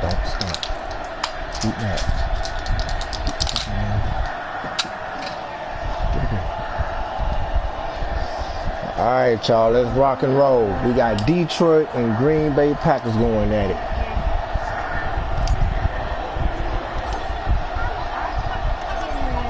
Don't stop. Keep that. All right, y'all. Let's rock and roll. We got Detroit and Green Bay Packers going at it.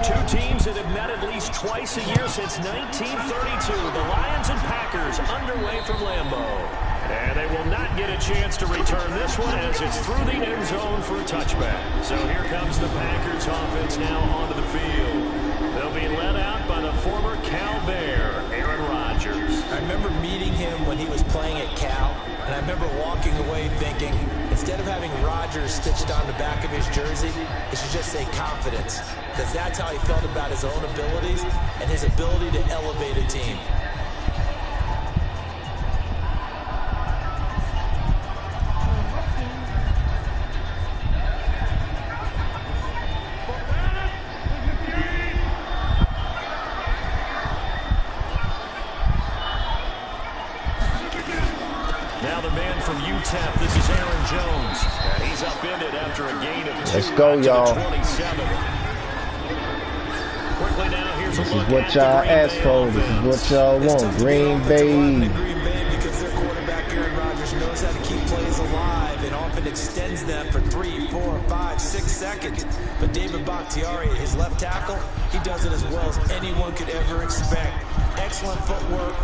Two teams that have met at least twice a year since 1932. The Lions and Packers underway from Lambeau. And they will not get a chance to return this one as it's through the end zone for a touchback. So here comes the Packers offense now onto the field. They'll be led out by the former Cal Bear, Aaron Rodgers. I remember meeting him when he was playing at Cal, and I remember walking away thinking, instead of having Rodgers stitched on the back of his jersey, it should just say confidence, because that's how he felt about his own abilities and his ability to elevate a team. This is Aaron Jones, and he's upended after a gain of 2. Let's go, y'all. Quickly now, here's this is what y'all asked for. This is what y'all want. Green Bay. Because their quarterback, Aaron Rodgers, knows how to keep plays alive and often extends them for 3, 4, 5, 6 seconds. But David Bakhtiari, his left tackle, he does it as well as anyone could ever expect. Excellent footwork.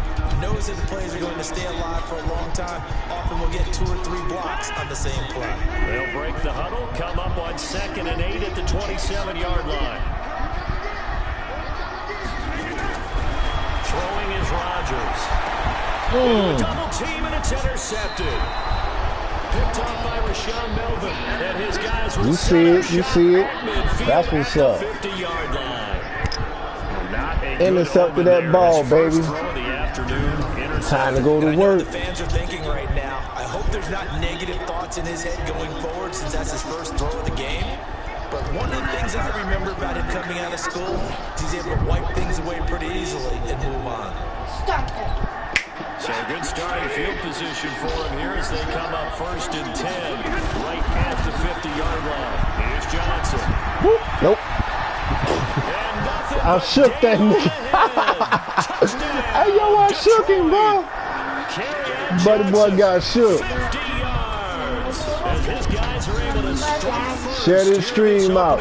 Knows that the plays are going to stay alive for a long time. Often will get 2 or 3 blocks on the same play. They'll break the huddle, come up on 2nd and 8 at the 27-yard line. Throwing is Rodgers. Double team, and it's intercepted. Picked off by Rashawn Melvin. And his guys you see it, you see it. That's what's up. 50-yard line. Intercepted that ball, baby. Time to go to work. The fans are thinking right now, I hope there's not negative thoughts in his head going forward since that's his first throw of the game. But one of the things I remember about him coming out of school is he's able to wipe things away pretty easily and move on. So good starting field position for him here as they come up 1st and 10, right at the 50-yard line. Here's Johnson. Whoop, nope. I shook that nigga. Hey, yo, I shook him, bro. Buddy boy got shook. Share this stream out.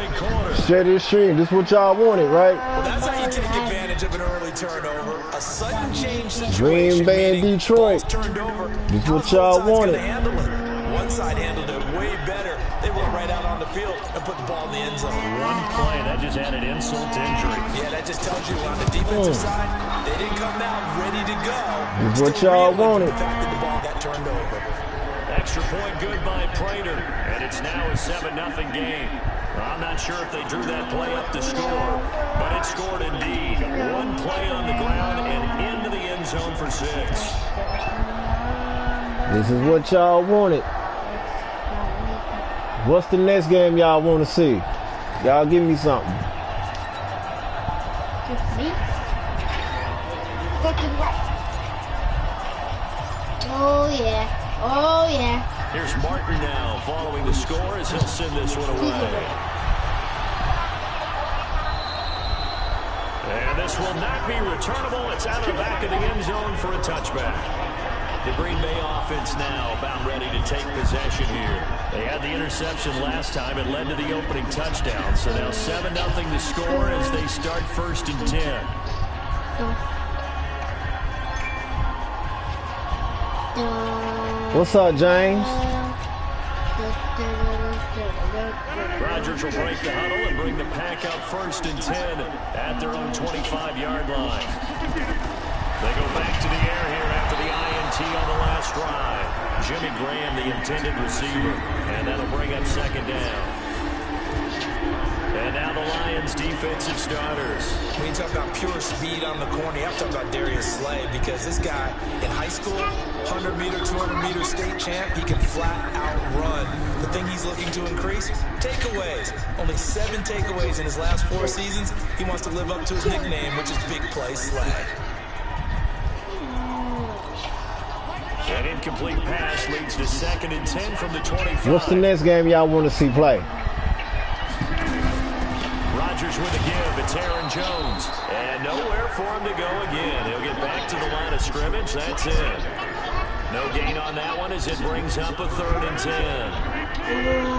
Share this stream. This is what y'all wanted, right? Well, that's how you take advantage of an early turnover. A sudden change situation. Green Bay and Detroit. This is what y'all wanted. One side handled it way better. They went right out on the field and put the ball in the end zone. One play, that just added insult to injury. Yeah, that just tells you on the defensive side, they didn't come out ready to go. This is what y'all wanted. The fact that the ball got turned over. Extra point good by Prater, and it's now a 7-0 game. I'm not sure if they drew that play up to score, but it scored indeed. One play on the ground and into the end zone for 6. This is what y'all wanted. What's the next game y'all want to see? Y'all give me something. Oh, yeah. Oh, yeah. Here's Martin now following the score as he'll send this one away. And this will not be returnable. It's out of the back of the end zone for a touchback. The Green Bay offense now about ready to take possession here. They had the interception last time. It led to the opening touchdown. So now 7-0 to score as they start 1st and 10. What's up, James? Rodgers will break the huddle and bring the pack up 1st and 10 at their own 25-yard line. They go back to the air here after the INT on the last drive. Jimmy Graham, the intended receiver, and that'll bring up 2nd down. And now the Lions defensive starters. When you talk about pure speed on the corner, you have to talk about Darius Slay, because this guy in high school, 100-meter, 200-meter state champ, he can flat out run. The thing he's looking to increase, takeaways. Only 7 takeaways in his last 4 seasons. He wants to live up to his nickname, which is Big Play Slay. And in incomplete pass leads to 2nd and 10 from the 25. What's the next game y'all want to see play? Rodgers with a give. It's Aaron Jones. And nowhere for him to go again. He'll get back to the line of scrimmage. That's it. No gain on that one as it brings up a 3rd and 10.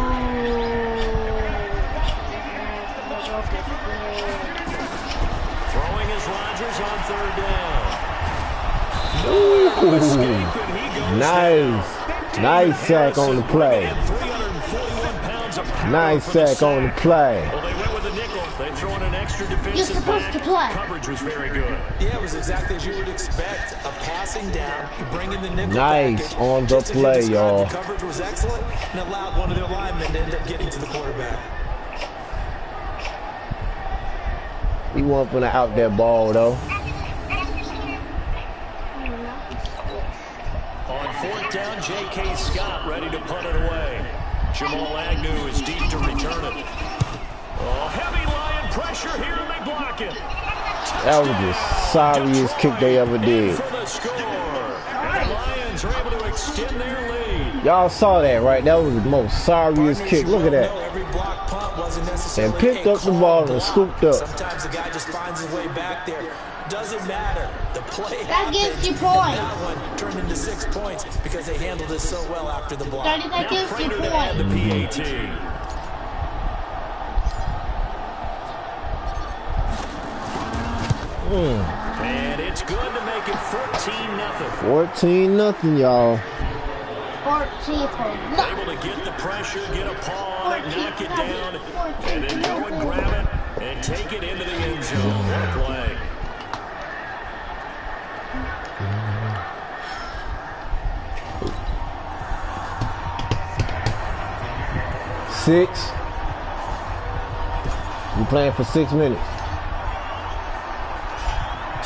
Throwing is Rodgers on 3rd down. Nice. Nice sack on the play. Nice sack on the play. Well, they went with a nickel. They throw in an extra defensive You're supposed back. to play. Coverage was very good. Yeah, it was exactly as you would expect. A passing down, you bring in the nickel Nice package. on the Just as you play, described, y'all. The coverage was excellent and allowed one of their linemen to end up getting to the quarterback. He wasn't finna out that ball though. On 4th down, J.K. Scott ready to punt it away. Jamal Agnew is deep to return it. Oh, heavy Lion pressure here, and they block it. That was the sorriest kick they ever did. For the score. And the Lions are able to extend their lead. Y'all saw that, right? That was the most sorriest kick. Look at that. Every block punt wasn't necessarily And picked up the ball and scooped up. Sometimes the guy just finds his way back there. Doesn't matter. The play That gives happened. you points. That one turned into 6 points because they handled it so well after the block. Daddy, that gives you Prater to add the points. PAT. And it's good to make it 14-0. 14-0, y'all. 14 for nothing. Able to get the pressure, get a paw on it, knock it down, and then go and grab it and take it into the end zone. What a play. Six. We playing for 6 minutes.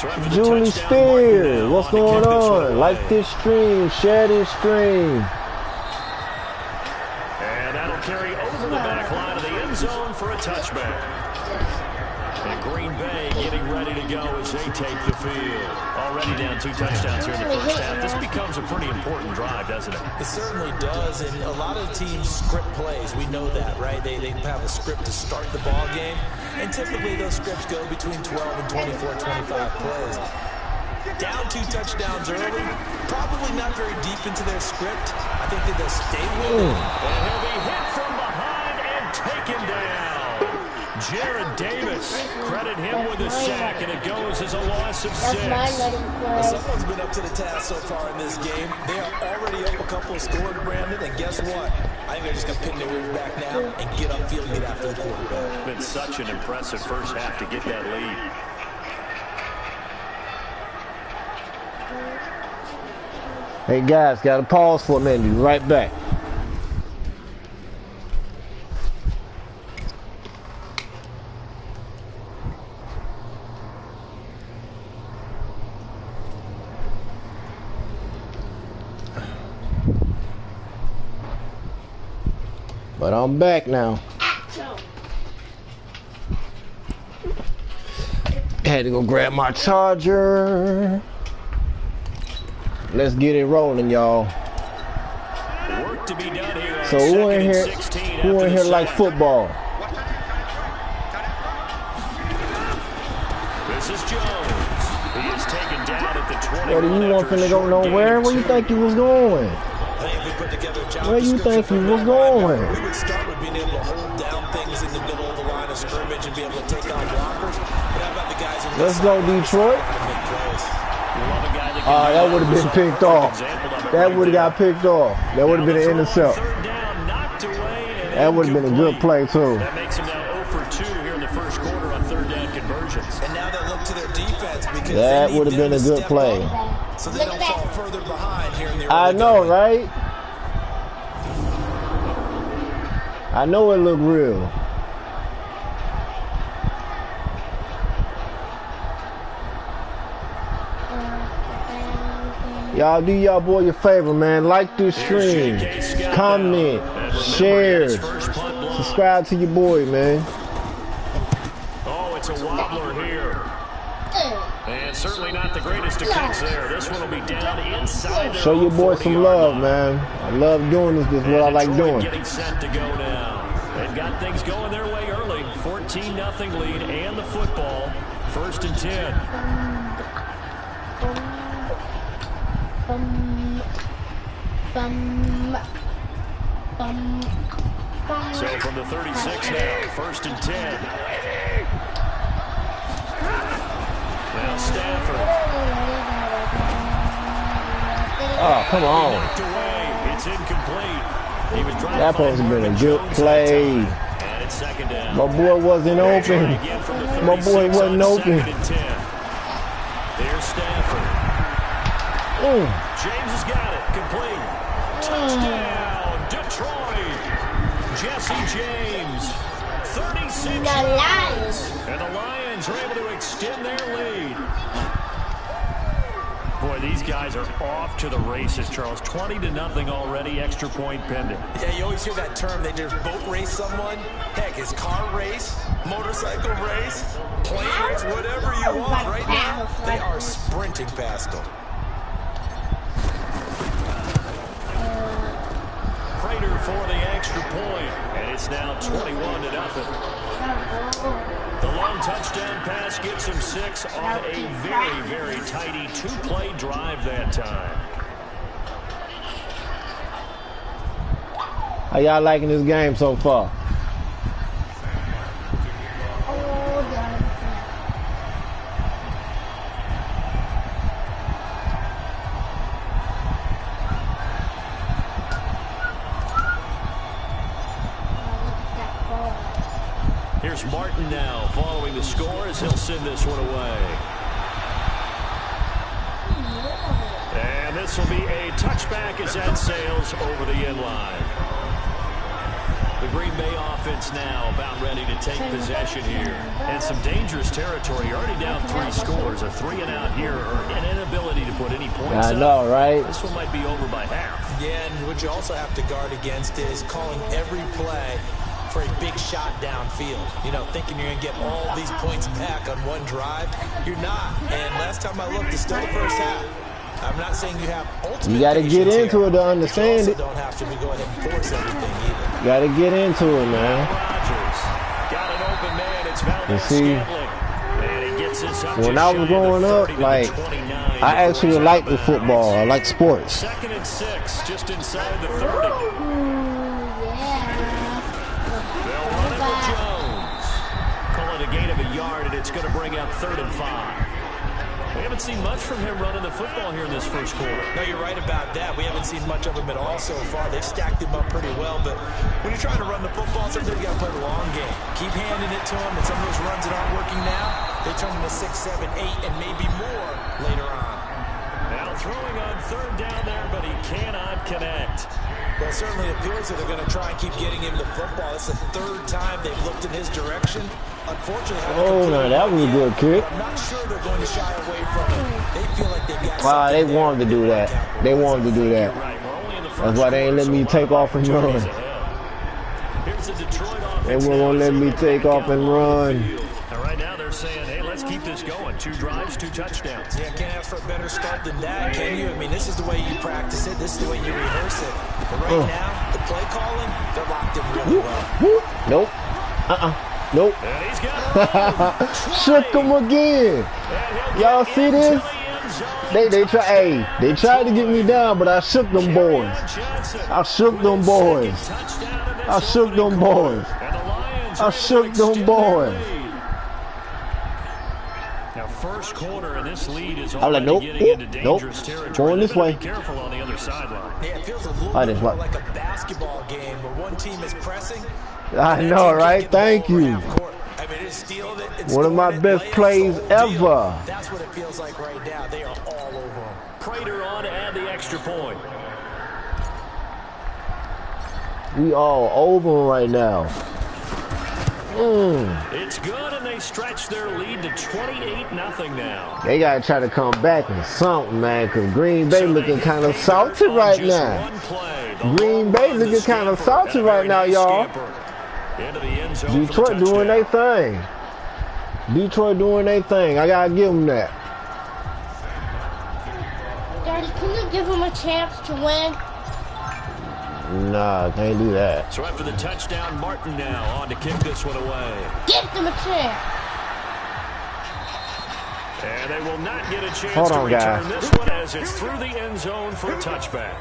So after the Julie touchdown, Spears, Martin what's now going to give this one on? away. Like this stream, share this stream. And that'll carry over the back line of the end zone for a touchback. And Green Bay getting ready to go as they take the field. Already down 2 touchdowns here in the first half. This becomes a pretty important drive, doesn't it? It certainly does, and a lot of teams script plays. We know that, right? They have a script to start the ball game, and typically those scripts go between 12 and 24, 25 plays. Down 2 touchdowns early, probably not very deep into their script. I think that they'll stay with it. And he'll be hit from behind and taken down. Jared Davis, credit him with a sack, and it goes as a loss of 6. That's mine, let him play. Someone's been up to the task so far in this game. They are already up a couple of scores, Brandon, and guess what? I think they're just going to pin their ears back now and get upfield and get after the quarterback. Been such an impressive first half to get that lead. Hey guys, gotta pause for a minute. Be right back. But I'm back now. Had to go grab my charger. Let's get it rolling, y'all. Work to be done here on So who in here? 16 Who after in the here like sack. football? This is Jones. He is taken down at the 20. What do you want finna go nowhere? Where you think you was going? I think if we put together a job Where you description think for you a was middle linebacker, going? we would start with being able to hold down things in the middle of the line of scrimmage and be able to take on blockers. But how about the guys in the Let's go, Detroit. That would have been picked off. That would have got picked off. That would have been an intercept. That would have been a good play too. That makes him now 0 for 2 here in the first quarter on 3rd down conversions. And now they look to their defense because That they need would have them been a to good step play. up so they don't fall further behind here in the I early know, going. right? I know it looked real. Y'all do y'all boy your favor, man. Like this stream, comment, share, subscribe to your boy, man. Oh, it's a wobbler here. And certainly not the greatest of kicks there. This one will be down inside. Show your boy some love, man. I love doing this. This is what I like doing. Getting set to go now. They've got things going their way early. 14-0 lead and the football. 1st and 10. So from the 36 now, 1st and 10. Now Stafford. Oh, come on. Knocked away. It's incomplete. He was trying That supposed to have been a good play. And it's 2nd down. My boy wasn't open. My boy wasn't open. There's Stafford. James has got it. Complete. Touchdown, Detroit. Jesse James. 36 yards. And the Lions are able to extend their lead. Boy, these guys are off to the races, Charles. 20-0 already, extra point pending. Yeah, you always hear that term. They just boat race someone. Heck, it's car race, motorcycle race, plane race, whatever you want. Right now, they are sprinting past them. Prater for the extra point, and it's now 21-0. The long touchdown pass gets him 6 on a very, very tidy 2-play drive that time. How y'all liking this game so far? Here's Martin now following the score as he'll send this one away. And this will be a touchback as that sails over the end line. The Green Bay offense now about ready to take possession here. And some dangerous territory. You're already down 3 scores. A 3-and-out here or an inability to put any points I know, right? This one might be over by half. Yeah, and what you also have to guard against is calling every play for a big shot downfield. You know, thinking you're going to get all these points back on one drive. You're not. And last time I looked, it's still the first half. I'm not saying you have ultimate. You got to get into it to understand it. You don't have to go ahead and force everything either. You got to get into it, man. Rodgers got an open man. It's Valdez Scantling. And he gets this up when I was growing up, like, I actually liked the football. I like sports. 2nd and 6, just inside the 30. Jones. Call it a gain of a yard, and it's going to bring up 3rd and 5. We haven't seen much from him running the football here in this first quarter. No, you're right about that. We haven't seen much of him at all so far. They've stacked him up pretty well, but when you're trying to run the football, sometimes you got to play the long game. Keep handing it to him, and some of those runs that aren't working now, they turn into 6, 7, 8, and maybe more later on. Now throwing on 3rd down there, but he cannot connect. Well, it certainly appears that they're going to try and keep getting him the football. It's the 3rd time they've looked in his direction. Unfortunately, oh, no, that was a good kick. I'm not sure they're going to shy away from him. They feel like they've got wow, they wanted to do that. They wanted to do that. That's why they ain't let me take off and run. They won't let me take off and run. And right now they're saying, hey, let's keep this going. 2 drives, 2 touchdowns. Yeah, can't ask for a better start than that, can you? I mean, this is the way you practice it. This is the way you rehearse it. But right now, the play calling, they're locked in really well. Nope. Nope. Shook them again. Y'all see this? They tried to get me down, but I shook them boys. I shook them boys. I shook them boys. I shook them boys. Now first quarter and this lead is I'm like, already getting into dangerous territory. Going this way. Be careful on the other sideline. Yeah, it feels a little bit more like a basketball game where one team is pressing. I know, right? Thank you. I mean, it's stealing it. One of my best plays ever. That's what it feels like right now. They are all over him. Prater on to add the extra point. We all over him right now. It's good, and they stretch their lead to 28-0 now. They got to try to come back with something, man, because Green Bay looking kind of salty right now. Green Bay looking kind of salty right now, y'all. Detroit doing their thing. Detroit doing their thing. I got to give them that. Daddy, can you give him a chance to win? Nah, can't do that. So after the touchdown, Martin now on to kick this one away. Give them a chance. And they will not get a chance to return this one as it's through the end zone for a touchback.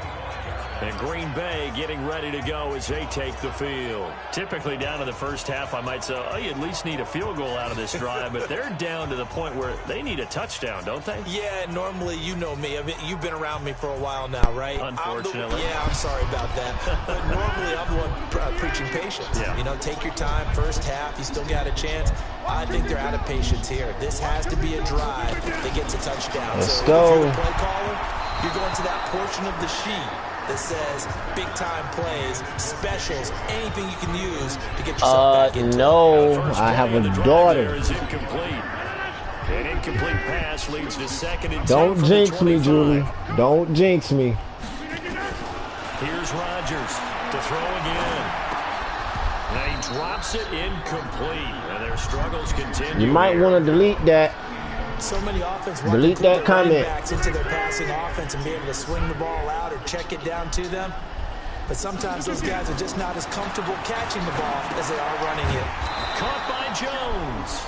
And Green Bay getting ready to go as they take the field. Typically down to the first half, I might say, oh, you at least need a field goal out of this drive. But they're down to the point where they need a touchdown, don't they? Yeah, normally, you know me. I mean, you've been around me for a while now, right? Unfortunately. I'm sorry about that. But normally, I'm the one preaching patience. Yeah. You know, take your time. First half, you still got a chance. I think they're out of patience here. This has to be a drive that gets a touchdown. Let's go. If you're the play caller, you're going to that portion of the sheet that says big-time plays, specials, anything you can use to get yourself back into no, I have a daughter. An incomplete pass leads to second and 10. Don't jinx me, Julie. Don't jinx me. Here's Rodgers to throw again. Now he drops it incomplete, and their struggles continue. You might want to delete that. So many offense delete that comment into their passing offense and be able to swing the ball out or check it down to them. But sometimes those guys are just not as comfortable catching the ball as they are running it. Caught by Jones.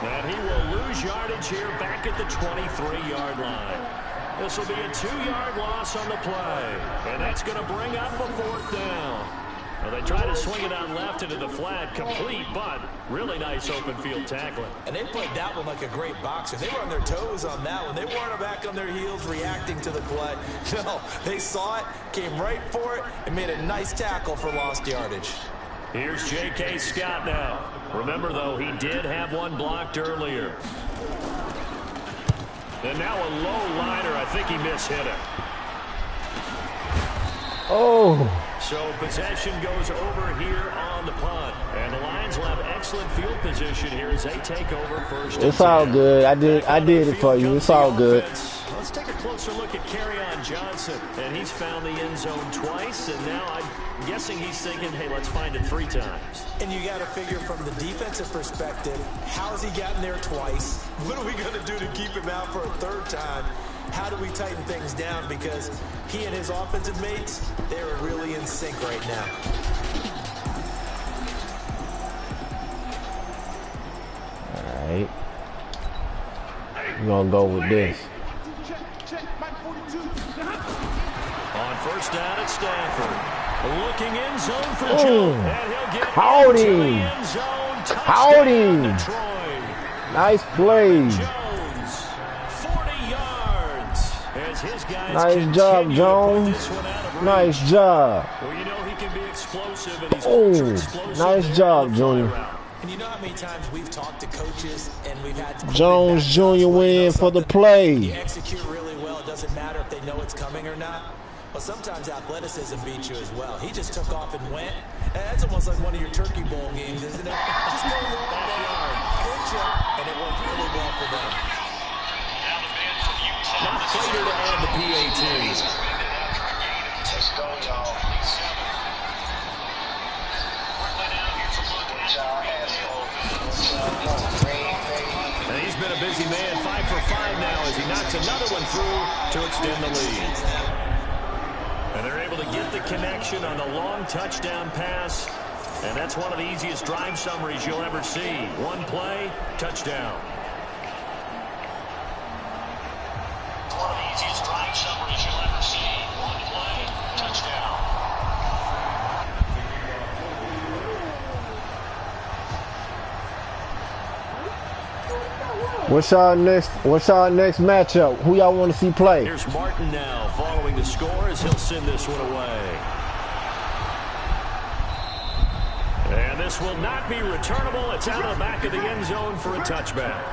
And he will lose yardage here back at the 23-yard line. This will be a 2-yard loss on the play. And that's going to bring up a 4th down. Well, they try to swing it out left into the flat, complete, but really nice open field tackling. And they played that one like a great boxer. They were on their toes on that one. They weren't back on their heels reacting to the play. No, they saw it, came right for it, and made a nice tackle for lost yardage. Here's J.K. Scott now. Remember, though, he did have one blocked earlier. And now a low liner. I think he mishit it. Oh. So possession goes over here on the punt. And the Lions will have excellent field position here as they take over first. It's all good. I did it for you. It's all good. Let's take a closer look at Kerryon Johnson. And he's found the end zone twice. And now I'm guessing he's thinking, hey, let's find it 3 times. And you got to figure from the defensive perspective, how's he gotten there twice? What are we going to do to keep him out for a 3rd time? How do we tighten things down? Because he and his offensive mates, they're really in sync right now. All right. We're going to go with this. On first down at Stanford. Looking in zone for Joe. And he'll get Howdy. into the end zone. Howdy. Detroit. Nice play. Jones, 40 yards. As his guys nice job, Jones. Nice job. Well, you know he can be explosive, and he's nice job, Junior. And you know how many times we've talked to coaches and we've had to Jones Jr. win for the play. You execute really well. It doesn't matter if they know it's coming or not. Well, sometimes athleticism beats you as well. He just took off and went. And that's almost like one of your Turkey Bowl games, isn't it? Just go long backyard, hit you, and it worked really well for them. Not later to add the PAT. Let's go, y'all. And he's been a busy man, 5 for 5 now as he knocks another one through to extend the lead. And they're able to get the connection on the long touchdown pass. And that's one of the easiest drive summaries you'll ever see. One play, touchdown. One of the easiest drive summaries you'll ever see. One play, touchdown. What's our next matchup? Who y'all want to see play? Here's Martin now following the score as he'll send this one away. And this will not be returnable. It's out of the back of the end zone for a touchback.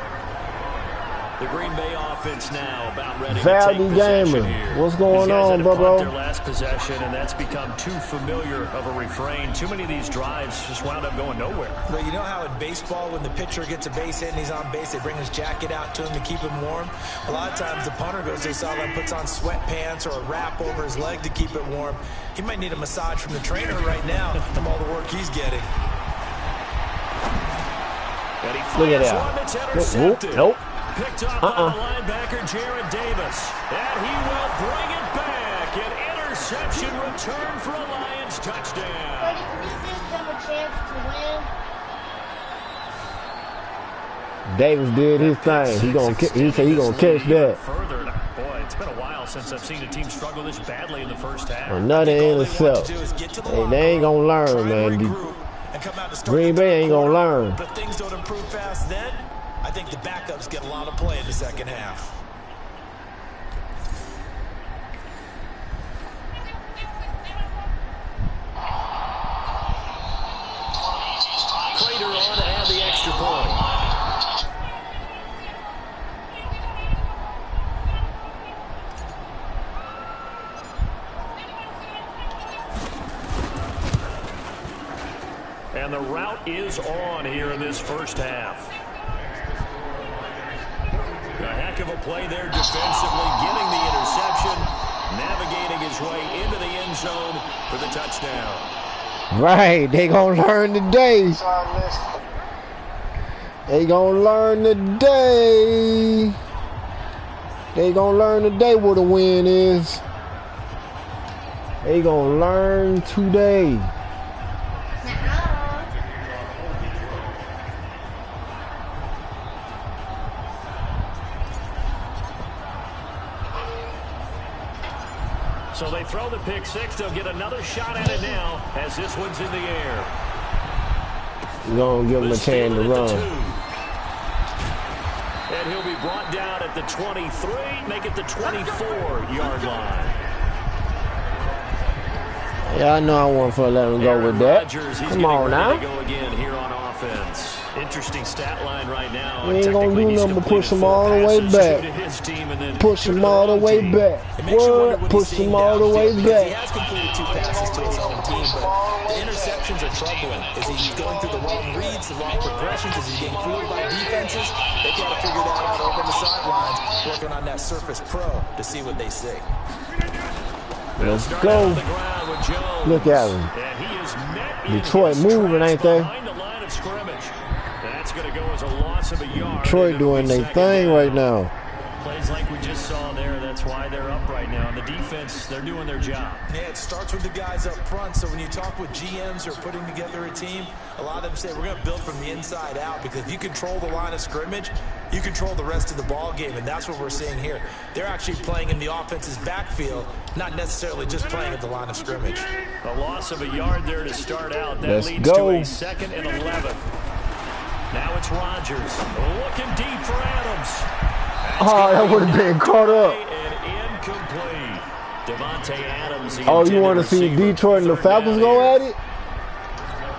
The Green Bay offense now about ready to take possession here. What's going on, Bubba? Their last possession, and that's become too familiar of a refrain. Too many of these drives just wound up going nowhere. But you know how in baseball, when the pitcher gets a base hit and he's on base, they bring his jacket out to him to keep him warm? A lot of times the punter goes to the sideline, puts on sweatpants or a wrap over his leg to keep it warm. He might need a massage from the trainer right now from all the work he's getting. Look at that. Nope. picked up by the linebacker, Jared Davis. And he will bring it back. An interception return for a Lions touchdown. Can you give them a chance to win? Davis did his thing. He said he gonna catch that. Boy, it's been a while since I've seen a team struggle this badly in the first half. Another intercept. Hey, they ain't gonna learn, man. Green Bay ain't gonna learn. But if things don't improve fast then, I think the backups get a lot of play in the second half. Prater on to add the extra point. And the route is on here in this first half. A heck of a play there defensively, getting the interception, navigating his way into the end zone for the touchdown. Right, they gonna learn today. They gonna learn today. They gonna learn today what a win is. They gonna learn today. So they throw the pick six. They'll get another shot at it now as this one's in the air. We're going to give him a chance to run. And he'll be brought down at the 23, make it the 24-yard line. Yeah, I know I want to let him go with that. Come on now. Go again here on offense. Interesting stat line right now. We ain't going to do nothing but push him all the way back. Push him all the way back. What? Push him all the way back. He has completed 2 passes to his own team, but the interceptions are troubling. Is he going through the wrong reads, the wrong progressions? Is he getting fooled by defenses? They've got to figure that out over the sidelines, working on that Surface Pro to see what they see. Let's go. Look at him. Detroit moving, ain't they? That's going to go as a loss of a yard. Detroit doing their thing right now. Plays like we just saw there. That's why they're up right now. The defense, they're doing their job. Yeah, it starts with the guys up front. So when you talk with GMs who are putting together a team, a lot of them say we're going to build from the inside out, because if you control the line of scrimmage, you control the rest of the ball game, and that's what we're seeing here. They're actually playing in the offense's backfield, not necessarily just playing at the line of scrimmage. A loss of a yard there to start out. That Let's leads go. to a 2nd and 11. Now it's Rodgers looking deep for Adams. Oh, that would have been caught up. And incomplete. Devontae Adams. Oh, you want to see Detroit and the Falcons go at it?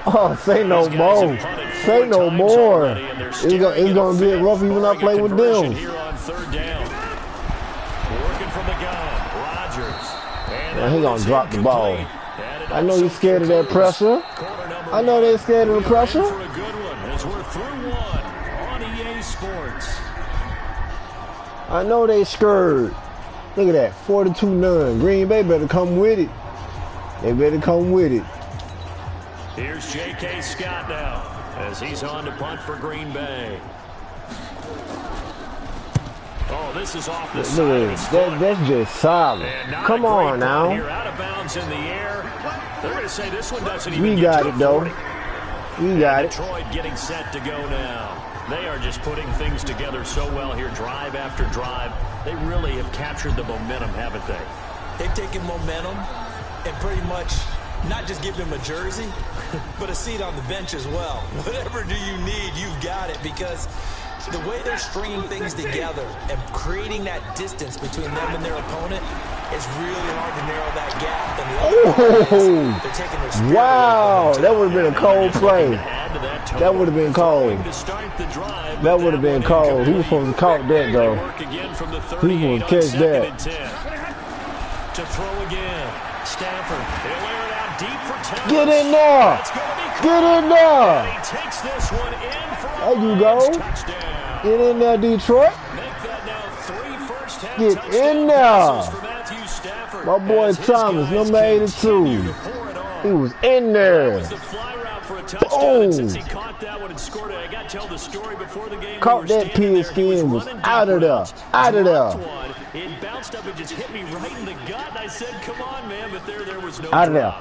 Oh, say no more. Say no more. It's going to get rough even I play with them. Here on 3rd down. Working from the gun. Rodgers. Man, he's going to drop the ball. I know he's scared of that pressure. I know they're scared of the pressure. For a good one as we're through one on EA Sports. I know they scared. Look at that, 42-9. Green Bay better come with it. They better come with it. Here's J.K. Scott now as he's on to punt for Green Bay. Oh, this is off the side. That's just solid. Come on now. Here, out of bounds in the air. They're going to say this one doesn't even We get got to it, though. 40. We got it. Detroit getting set to go now. They are just putting things together so well here, drive after drive. They really have captured the momentum, haven't they? They've taken momentum and pretty much not just give them a jersey, but a seat on the bench as well. Whatever do you need, you've got it, because the way they're stringing things together and creating that distance between them and their opponent is really hard to narrow that gap. And the other they're taking their spirit. Wow, that would have been a cold play. That would have been cold. That would have been cold. He was supposed to caught that, though. He was catch that. To throw again. Stafford. He'll air it out deep for Thomas. Get in there. Get in there. He takes this one in for there you go. touchdown. Get in there, Detroit. Make that now 3 first-half Get in there. for Matthew Stafford. My boy Thomas, number 82. He was in there. The fly route for a touchdown, and since he caught that one and scored it, I got to tell the story before the game. Caught that pigskin, was out of there. Out of there. It bounced up and just hit me right in the gut, and I said, come on, man, but there was no out of there.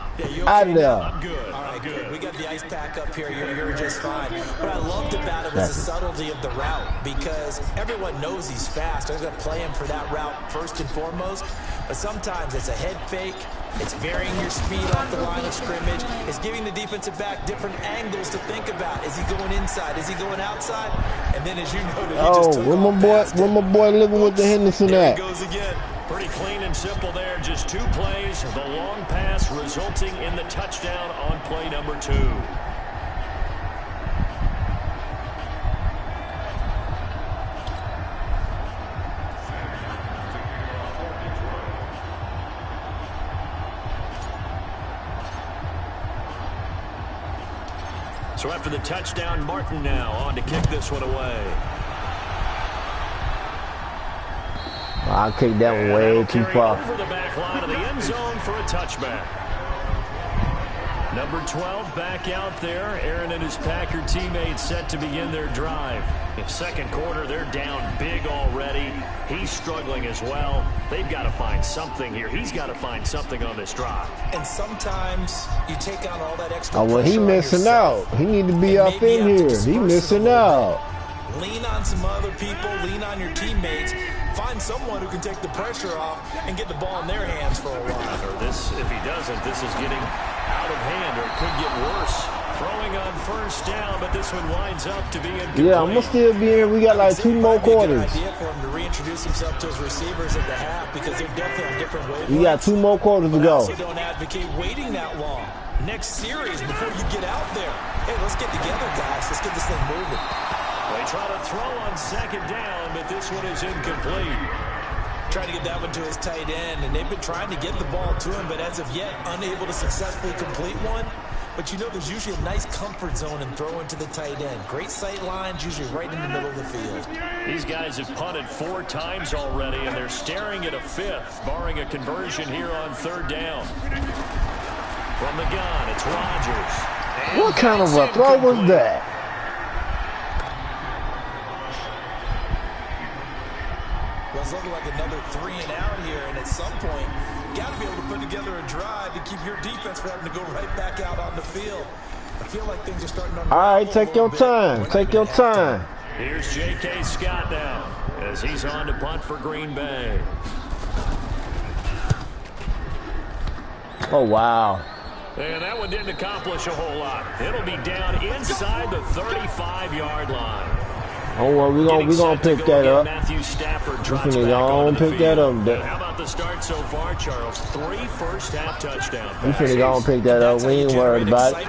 Out of there. I'm good. All right, good. We got the ice pack up here. You're just fine. What I loved about it was the subtlety of the route, because everyone knows he's fast. They're going to play him for that route first and foremost, but sometimes it's a head fake. It's varying your speed off the line of scrimmage. It's giving the defensive back different angles to think about. Is he going inside? Is he going outside? And then, as you noted, he just took where my boy living with the Henderson at? There he goes again. Pretty clean and simple there. Just 2 plays. The long pass resulting in the touchdown on play number 2. So after the touchdown, Martin now on to kick this one away. I'll kick that one way too far. Over the back line of the end zone for a touchback. Number 12 back out there. Aaron and his Packer teammates set to begin their drive. In second quarter, they're down big already. He's struggling as well. They've got to find something here. He's got to find something on this drive. And sometimes you take on all that extra well, he missing out. He need to be up in here. He missing out. Lean on some other people. Lean on your teammates. Find someone who can take the pressure off and get the ball in their hands for a while. Or this, if he doesn't, this is getting out of hand, or it could get worse. Throwing on first down, but this one winds up to be incomplete. Yeah, I'm gonna still be here. We got like 2 more quarters. Idea for him to reintroduce himself to his receivers at the half, because they're definitely on different wavelengths. We got 2 more quarters to go. I also don't advocate waiting that long. Next series before you get out there. Hey, let's get together, guys. Let's get this thing moving. They try to throw on second down, but this one is incomplete. Trying to get that one to his tight end, and they've been trying to get the ball to him, but as of yet, unable to successfully complete one. But you know, there's usually a nice comfort zone in throwing to the tight end. Great sight lines, usually right in the middle of the field. These guys have punted 4 times already, and they're staring at a 5th, barring a conversion here on third down. From the gun, it's Rodgers. And what kind of a throw was that? Well, it's looking like another 3 and out here, and at some point, you got to be able to put together a drive to keep your defense from having to go right back out on the field. I feel like things are starting to unravel. All right, take your time. Take your time. Here's J.K. Scott now as he's on to punt for Green Bay. Oh, wow. And that one didn't accomplish a whole lot. It'll be down inside the 35-yard line. Oh, well, we gonna pick that up. Matthew Stafford We finna pick that up. How about the start so far, Charles? 3 first-half touchdowns. We finna go and pick that up. We ain't worried about it.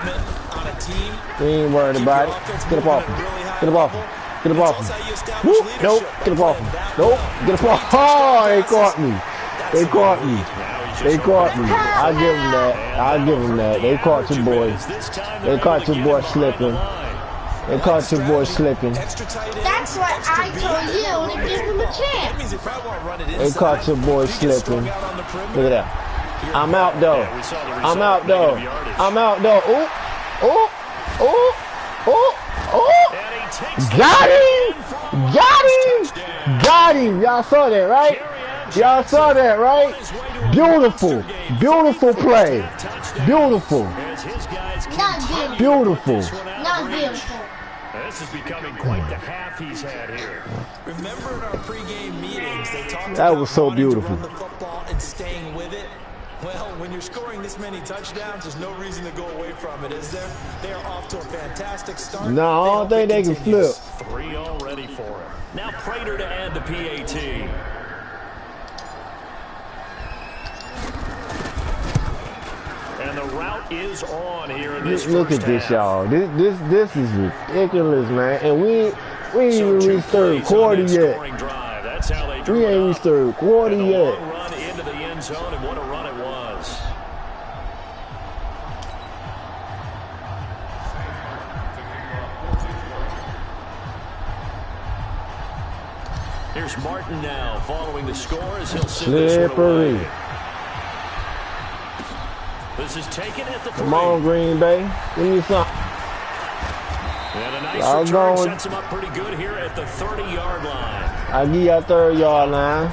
We ain't worried about it. Get up off him. Get up off him. Get up off him. Whoop. Nope. Get up off him. Nope. Get up off. Oh, they caught me. They caught me. They caught me. I give them that. I give them that. They caught your boy. They caught your boy slipping. They caught your boy slipping. That's what I told you to give him a chance. They caught your boy slipping. Look at that. I'm out though. I'm out though. I'm out though. Oh, oh, oh, oh, oh. Got him! Got him! Got him! Y'all saw that, right? Y'all saw that, right? Beautiful. Beautiful play. Beautiful. Not beautiful. Not beautiful. This is becoming quite the half he's had here. Remember in our pregame meetings, they talked that about was so beautiful. running the football and staying with it. Well, when you're scoring this many touchdowns, there's no reason to go away from it, is there? They are off to a fantastic start. No, I don't think they can flip. 3 already for him. Now Prater to add the PAT. And the route is on here in this Look at this, y'all. This is ridiculous, man. And we ain't even reached third quarter yet. We ain't reached third quarter yet. Run into the end zone, and what a run it was. Here's Martin now following the score as he'll send this one away. This is taken at the 3. Come on, Green Bay. Give me something. And a nice Y'all return going. sets him up pretty good here at the 30-yard line. I give y'all 30-yard line.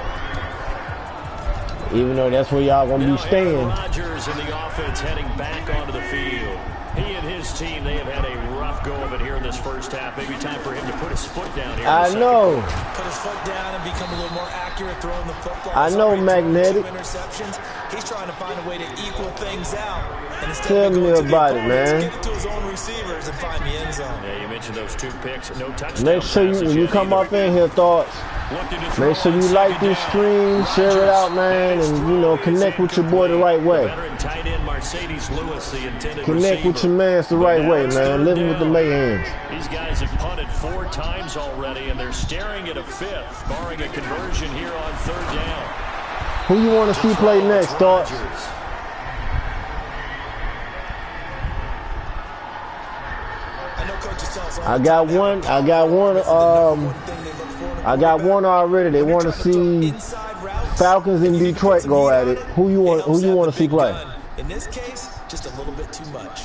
Even though that's where y'all gonna be staying. Aaron Rodgers in the offense heading back onto the field. He and his team, they have had a rough go of it here in this first half. Maybe time for him to put his foot down here. I know. Put his foot down and become a little more accurate throwing the football. I know, Magnetic. Interceptions. He's trying to find a way to equal things out. And Tell me about it, man. Get it to his own receivers and find the end zone. Yeah, you mentioned those 2 picks. No touchdowns. Make sure you, when you come up in here, thoughts. Make sure you like this stream, share it out, man, and you know, connect with your boy the right way. Connect with your mans the right way, man. Living with the Mayhans. These guys have punted 4 times already, and they're staring at a 5th, barring a conversion here on 3rd down. Who you want to see play next, thoughts? I got one already. They want to see Falcons in Detroit go at it. Who you want to see play? In this case, just a little bit too much.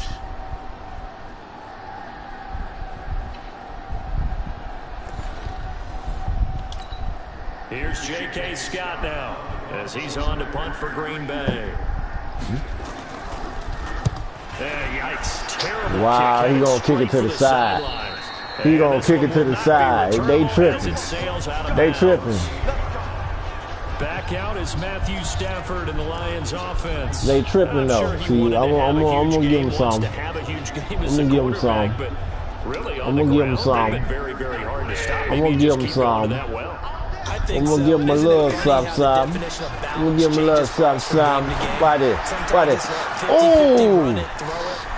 Here's J.K. Scott now as he's on to punt for Green Bay. Yikes. Terrible wow, kick. he gonna kick it to the side. He gonna kick it to the side. They tripping. They tripping. Back out is Matthew Stafford in the Lions offense. They tripping though. See, I'm gonna give him some. I'm gonna give him some. I'm gonna give him some. I'm gonna give him some. I'm gonna give him a little something. I'm gonna give him a little something. Body. Ooh!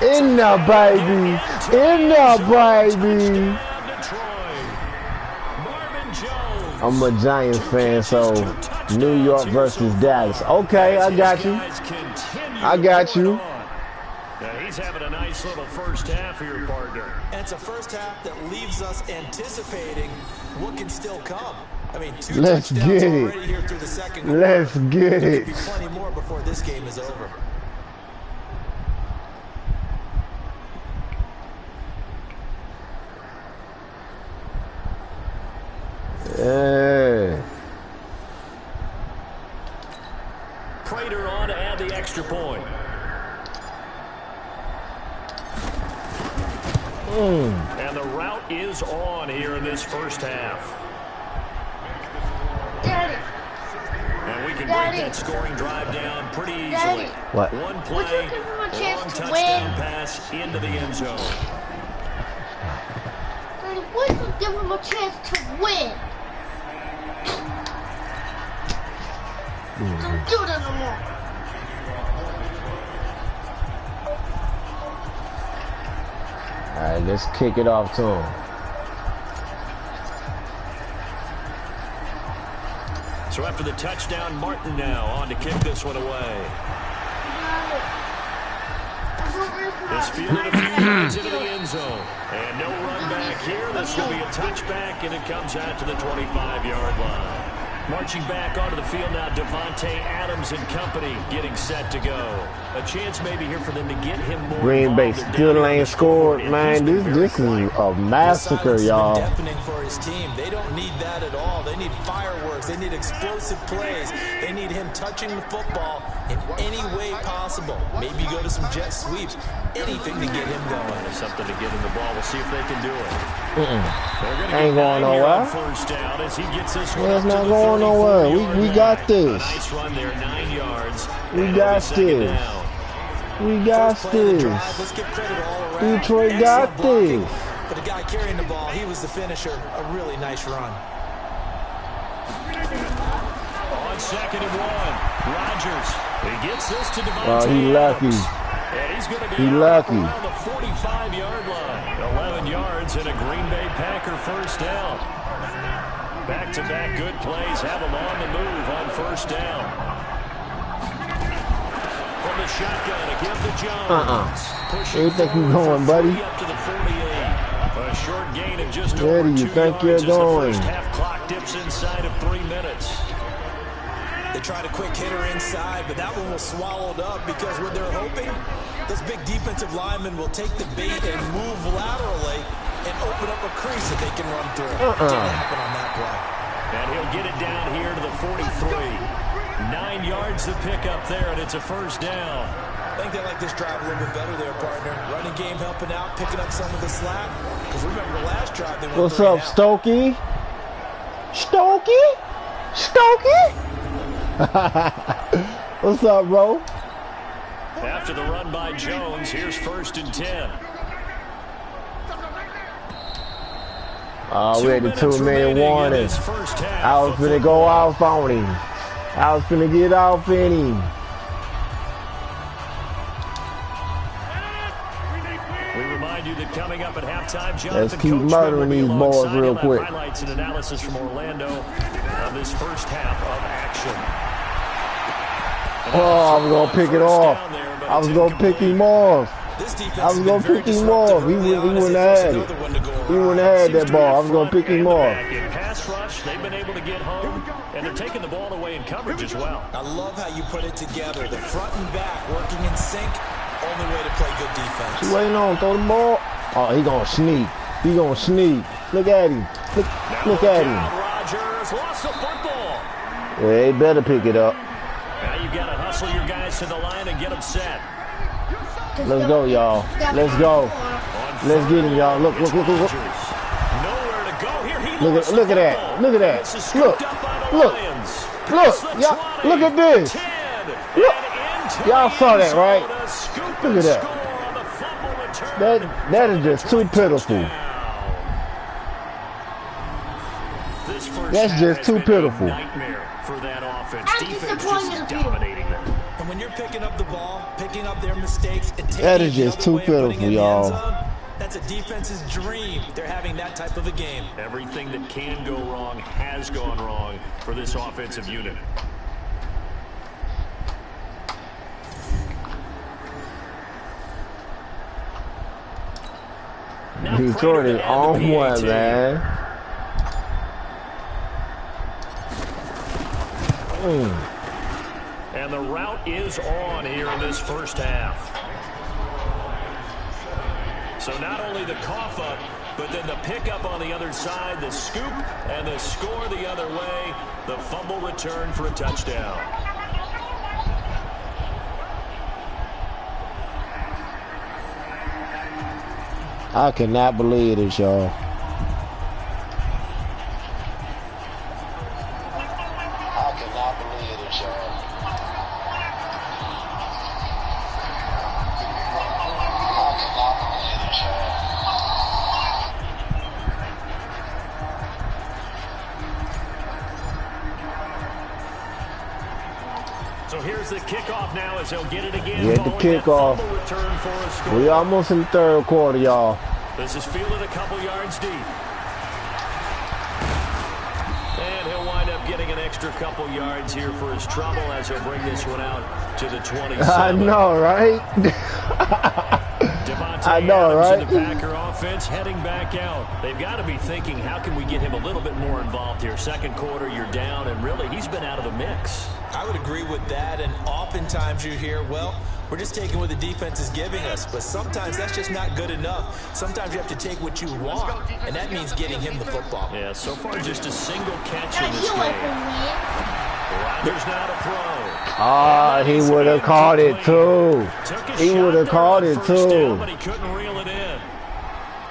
In the baby. In the baby. I'm a Giants fan, so New York versus Dallas. Okay, I got you. I got you. He's having a nice little first half here, partner. And it's a first half that leaves us anticipating what can still come. I mean, let's get it. Let's get it. There'll be plenty more before this game is over. Yeah. Prater on to add the extra point. And the route is on here in this first half. Daddy. And we can break that scoring drive down pretty easily. What? One play, long touchdown pass into the end zone. Daddy, would you give him a chance to win? Don't do that no more. All right, let's kick it off to him. So after the touchdown, Martin now on to kick this one away. This fielded a few yards into the end zone. And no run back here. This will be a touchback, and it comes out to the 25-yard line. Marching back onto the field now, Devontae Adams and company getting set to go. A chance maybe here for them to get him more. Green Bay still ain't scored, man. This is a massacre, y'all. Deafening for his team. They don't need that at all. They need fireworks. They need explosive plays. They need him touching the football in any way possible. Maybe go to some jet sweeps. Anything to get him going. Something to get him the ball. We'll see if they can do it. Ain't going nowhere. First down as he gets this one. Yeah, it's not going nowhere. We got this. Nice run there, 9 yards. We got this. We got this. Detroit got this. But the guy carrying the ball, he was the finisher. A really nice run. On 2nd and 1, Rodgers. He gets this to Devontae. Oh, he lucky. And he's going to be He lucky. around the 45-yard line. 11 yards and a Green Bay Packer first down. Back-to-back good plays have him on the move on first down. From the shotgun, again to Jones. Where you think you're going, buddy? Up to the 48. A short gain of just Where over do you 2 think you're yards as the going? first half clock dips inside of 3 minutes. They tried a quick hitter inside, but that one was swallowed up because what they're hoping, those big defensive linemen will take the bait and move laterally and open up a crease that they can run through. Didn't happen on that play. And he'll get it down here to the 43. 9 yards to pick up there, and it's a first down. I think they like this drive a little bit better there, partner. Running game helping out, picking up some of the slack. Because remember the last drive they went What's up, Stokey? Stokey? Stokey? What's up, bro? After the run by Jones, here's 1st and 10. We had the 2-minute warning. I was finna go off on him. I was finna get off in him. We remind you that coming up at halftime, let's keep murdering these boys real quick. Highlights and analysis from Orlando of this first half of action. Oh, I was gonna pick it off. I was gonna pick him off. I was gonna pick him off. He wouldn't have had it. He wouldn't have had that ball. I was gonna pick him off. In pass rush, they've been able to get home, and they're taking the ball away in coverage as well. I love how you put it together. The front and back working in sync. Only way to play good defense. He waiting on throw the ball. Oh, he gonna sneak. He gonna sneak. Look at him. Look at him. Rodgers lost the football. Yeah, he better pick it up. Now you got to hustle your guys to the line and get them set. Let's go, y'all. Let's go. Let's get him, y'all. Look. Nowhere to go here. Look at that. Look at that. Look. Y'all, look at this. Look. Y'all saw that, right? Look at that. That is just too pitiful. That's just too pitiful. For that offense. I'm disappointed in you. And when you're picking up the ball, picking up their mistakes, and taking that is just too pitiful, y'all. That's a defense's dream. They're having that type of a game. Everything that can go wrong has gone wrong for this offensive unit. Detroit is on one, man. And the route is on here in this first half. So not only the cough up, but then the pickup on the other side, the scoop, and the score the other way. The fumble return for a touchdown. I cannot believe this, y'all. So here's the kickoff now as he'll get it again. Get the kickoff. We almost in the third quarter, y'all. This is fielded a couple yards deep. And he'll wind up getting an extra couple yards here for his trouble as he'll bring this one out to the 27. I know, right? I know, right? The Packer offense heading back out. They've got to be thinking, how can we get him a little bit more involved here? Second quarter, you're down, and really, he's been out of the mix. I would agree with that, and oftentimes you hear, well, we're just taking what the defense is giving us, but sometimes that's just not good enough. Sometimes you have to take what you want, and that means getting him the football. Yeah, so far just a single catch in this game. Rodgers now to throw. Ah, he would have caught it too. He would have caught it too. But he couldn't reel it in.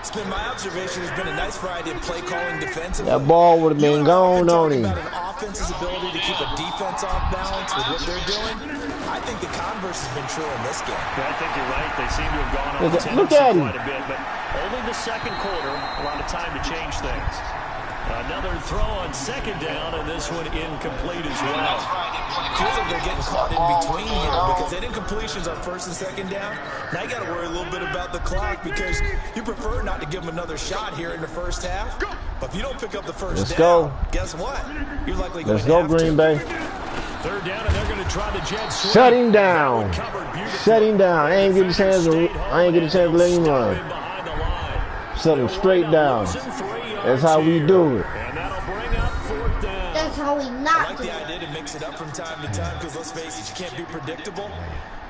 It's been my observation. There's been a nice variety of play calling defensively. That ball would have been gone on him. About an offense's ability to keep a defense off balance with what they're doing. I think the converse has been true in this game. I think you're right. They seem to have gone off look at him. quite a bit, but only the second quarter. A lot of time to change things. Another throw on second down, and this one incomplete as well. Feels like they're getting caught in between here because they did incompletions on first and second down. Now you got to worry a little bit about the clock because you prefer not to give them another shot here in the first half. But if you don't pick up the first down, guess what? You're likely going to Let's go, Green Bay. Third down, and they're going to try the jet sweep. Shut him down. Shut him down. I ain't getting a chance to let him run. Shut him straight down. That's how we do it. And that'll bring up fourth down. That's how we I not like do the it. idea to mix it up from time to time because let's face it, you can't be predictable.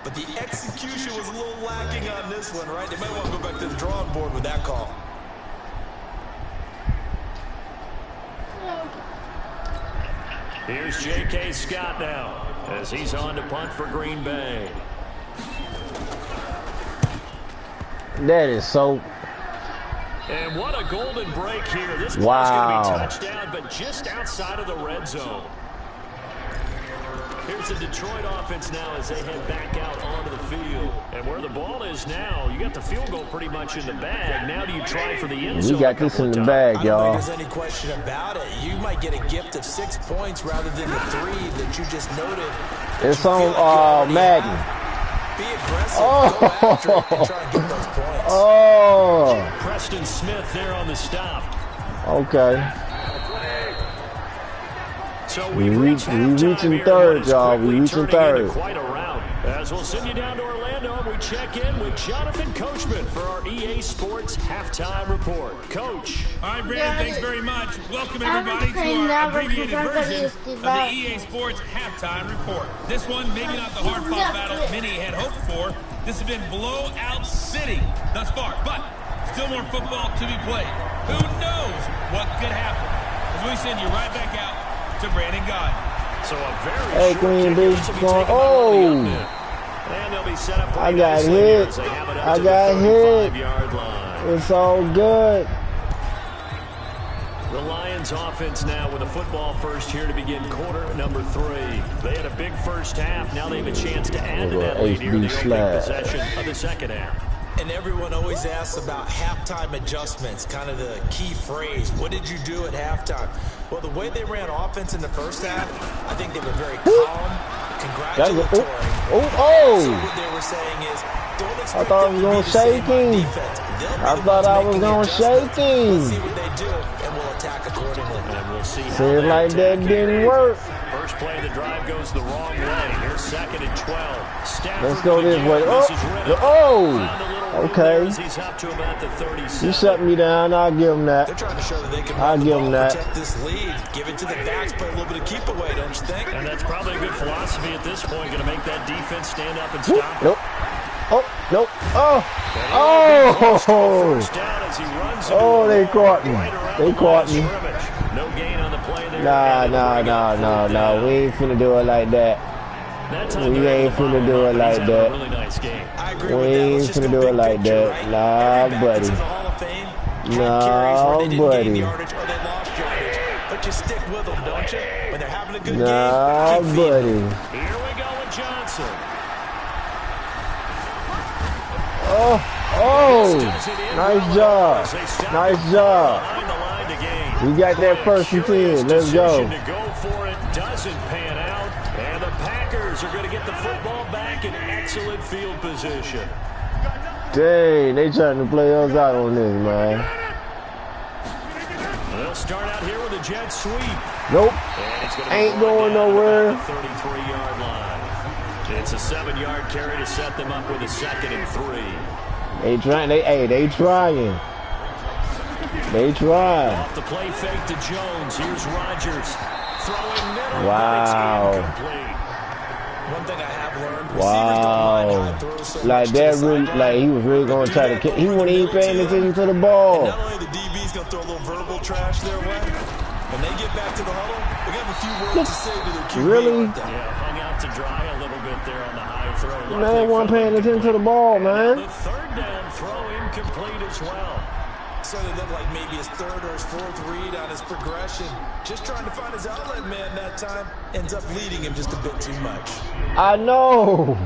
But the execution was a little lacking on this one, right? They might want to go back to the drawing board with that call. Here's J.K. Scott now as he's on to punt for Green Bay. That is so. And what a golden break here. This ball's Wow. going to be touchdown, but just outside of the red zone. Here's the Detroit offense now as they head back out onto the field. And where the ball is now, you got the field goal pretty much in the bag. Now do you try for the end zone? We got this in the bag, y'all. I don't think there's any question about it. You might get a gift of 6 points rather than the 3 that you just noted. It's on Madden. Be aggressive, go after it, and try and get those points. Oh. Preston Smith there on the stop. Okay. So We we've reached reaching third, y'all. We reaching third. Quite a route. As we'll send you down to Orlando, and we check in with Jonathan Coachman for our EA Sports Halftime Report. Coach. All right, Brandon, thanks very much. Welcome, everybody, to our abbreviated version of the EA Sports Halftime Report. This one, maybe not the hard-fought battle many had hoped for. This has been blowout city thus far, but still more football to be played. Who knows what could happen? As we send you right back out to Brandon God. So a very Hey, Green Bay. Oh. And they'll be set up I got hit. I got hit. It's all good. The Lions offense now with a football first here to begin quarter number 3. They had a big first half. Now they have a chance to add to that lead here in the opening possession of the second half. And everyone always asks about halftime adjustments, kind of the key phrase. What did you do at halftime? Well, the way they ran offense in the first half, I think they were very calm, congratulatory. Oh. What they were saying is, don't expect I thought I was going to shake him. I thought I was going to shake him. Let's see what they do, and we'll attack accordingly. And we'll see how Seems like that didn't work. First play of the drive goes the wrong way. Here's 2nd and 12. Stafford Let's go this way. Okay. He's up to about the 37. You shut me down. I'll give him that. They're trying to show that they can I'll give him that. protect this lead. Give it to the backs, play a little bit of keep away, don't you think? And that's probably a good philosophy at this point. Going to make that defense stand up and stop. Nope. Oh, nope. Oh. First down as he runs Oh, they caught me. They caught me. No gain on the play there. Nah. We ain't finna do it like that. We ain't finna do it like that. Really nice game. I agree We with that. ain't Let's just finna go do it big like picture, that. right? Nah, Every back buddy. that's in the Hall of Fame had Nah, carries where they didn't buddy. gain yardage or they lost yardage. But you stick with them, don't you? When they're having a good Nah, game, keep feeding them. buddy. Here we go with Johnson. Oh, nice job. Nice job. Behind the line to gain. We got that first and 10. Let's go. To go for it doesn't pan out, and the Packers are going to get the football back in excellent field position. Dang, they trying to play us out on this, man. They'll start out here with a jet sweep. Nope. And it's gonna be Ain't brought going down at nowhere. about the 33-yard line. It's a 7-yard carry to set them up with a 2nd and 3. They trying. They trying. They trying. Off the play fake to Jones. Here's Rodgers. Throwing middle, Wow. but it's incomplete. One thing I have learned, Wow. Like that really, like he was really gonna try to kick. He wasn't even paying attention to the ball. Not only the DB's going to throw a little verbal trash their way, when they get back to the huddle, we got a few words to say to their QB. Really? Yeah, hung out to dry a little bit there on the high throw. Man, wasn't paying attention to the ball, man. The 3rd down throw incomplete as well. So it looked like maybe his 3rd or his 4th read on his progression. Just trying to find his outlet man that time. Ends up leading him just a bit too much. I know.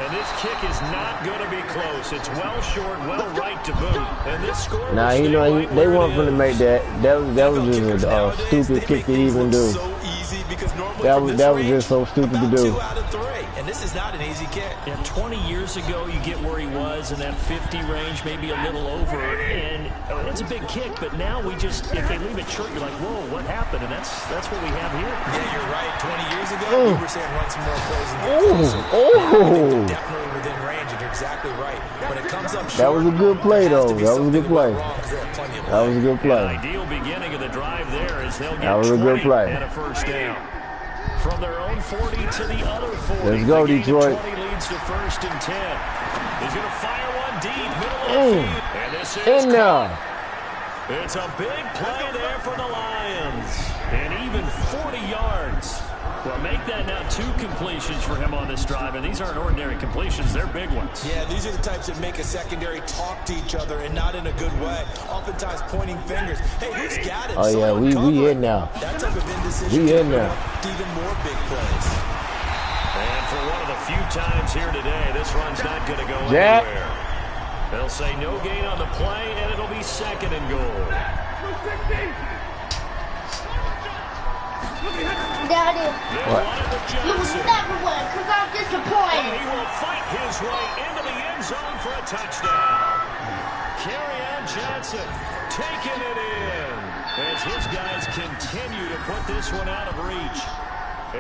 And this kick is not going to be close. It's well short, well right to boot. And this score Nah, will you stay know, right they where weren't it gonna is. make that. That was just a stupid kick to even do. That was just so stupid to do. 2 out of 3, and this is not an easy kick. Yeah, 20 years ago, you get where he was in that 50 range, maybe a little over, and it's a big kick. But now we just, if they leave it short, you're like, whoa, what happened? And that's what we have here. Yeah, you're right. 20 years ago, we were saying run some more plays and get closer. Oh. Definitely within range, and you're exactly right. When it comes up short, That was a good play, there has though. to be That was a something good play. wrong 'cause they have plenty of That was a good An play. ideal beginning of the drive there as they'll get That was a good 20 play. and a first down. From their own 40 to the other 40. Let's go, The gain of Detroit. 20 leads to 1st and 10. He's going to fire one deep, middle of the field. And this is In there. It's a big play there for the Lions. And even 40 yards. Well, make that now 2 completions for him on this drive, and these aren't ordinary completions. They're big ones. Yeah, these are the types that make a secondary talk to each other and not in a good way. Oftentimes pointing fingers. Hey, who's got it? Oh, yeah, we in now. That type of indecision we in now. Even more big plays. And for one of the few times here today, this run's not going to go anywhere. They'll say no gain on the play, and it'll be 2nd and goal. Daddy, what? You will never win because I'm disappointed. He will fight his way into the end zone for a touchdown. Kerryon Johnson taking it in as his guys continue to put this one out of reach.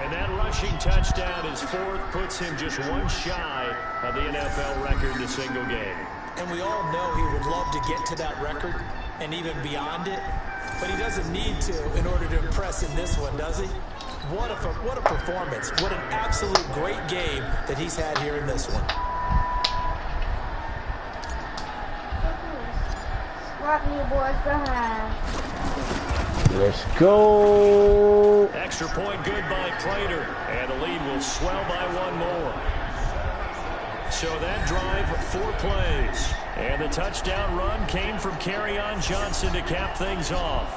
And that rushing touchdown is 4th, puts him just 1 shy of the NFL record in a single game. And we all know he would love to get to that record and even beyond it. But he doesn't need to in order to impress in this one, does he? What a performance. What an absolute great game that he's had here in this one. Locking your boys behind. Let's go. Extra point good by Prater. And the lead will swell by 1 more. So that drive, 4 plays. And the touchdown run came from Kerryon Johnson to cap things off.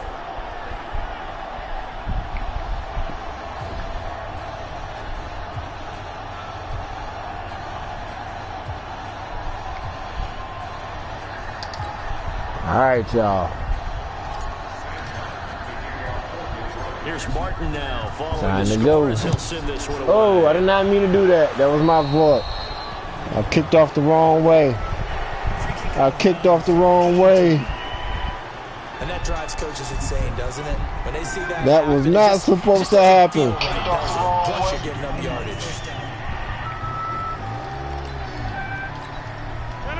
All right, y'all. Here's Martin now. Time to go. Oh, I did not mean to do that. That was my fault. I kicked off the wrong way. And that drives coaches insane, doesn't it? When they see that. That was not supposed to happen. Plus you're giving up yardage.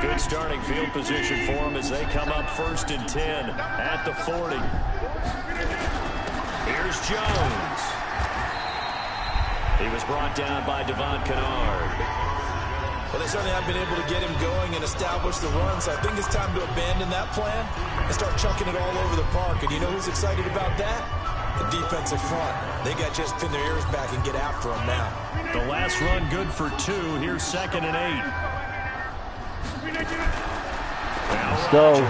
Good starting field position for them as they come up 1st and 10 at the 40. Here's Jones. He was brought down by Devon Kennard. Well, they certainly haven't been able to get him going and establish the run, so I think it's time to abandon that plan and start chucking it all over the park. And you know who's excited about that? The defensive front. They got just pin their ears back and get after him now. The last run good for 2. Here's 2nd and 8. Let's go.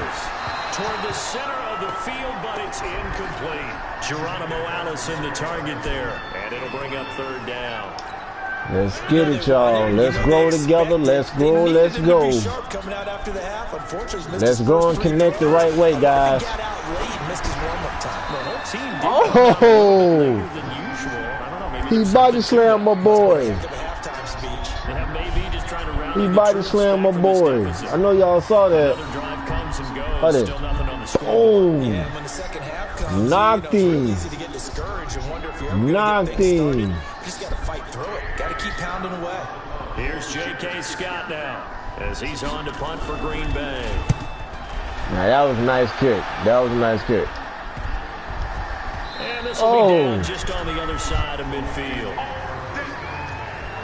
Toward the center of the field, but it's incomplete. Geronimo Allison the target there, and it'll bring up 3rd down. Let's get it, y'all. Let's grow together. Let's grow. Let's go. Let's go and connect the right way, guys. Oh! He body slammed my boy. He body slammed my boy. I know y'all saw that. Boom. Knocked him. Knocked him. Just got to fight through it. Got to keep pounding away. Here's J.K. Scott now as he's on to punt for Green Bay. Now, that was a nice kick. That was a nice kick. And this will be down just on the other side of midfield.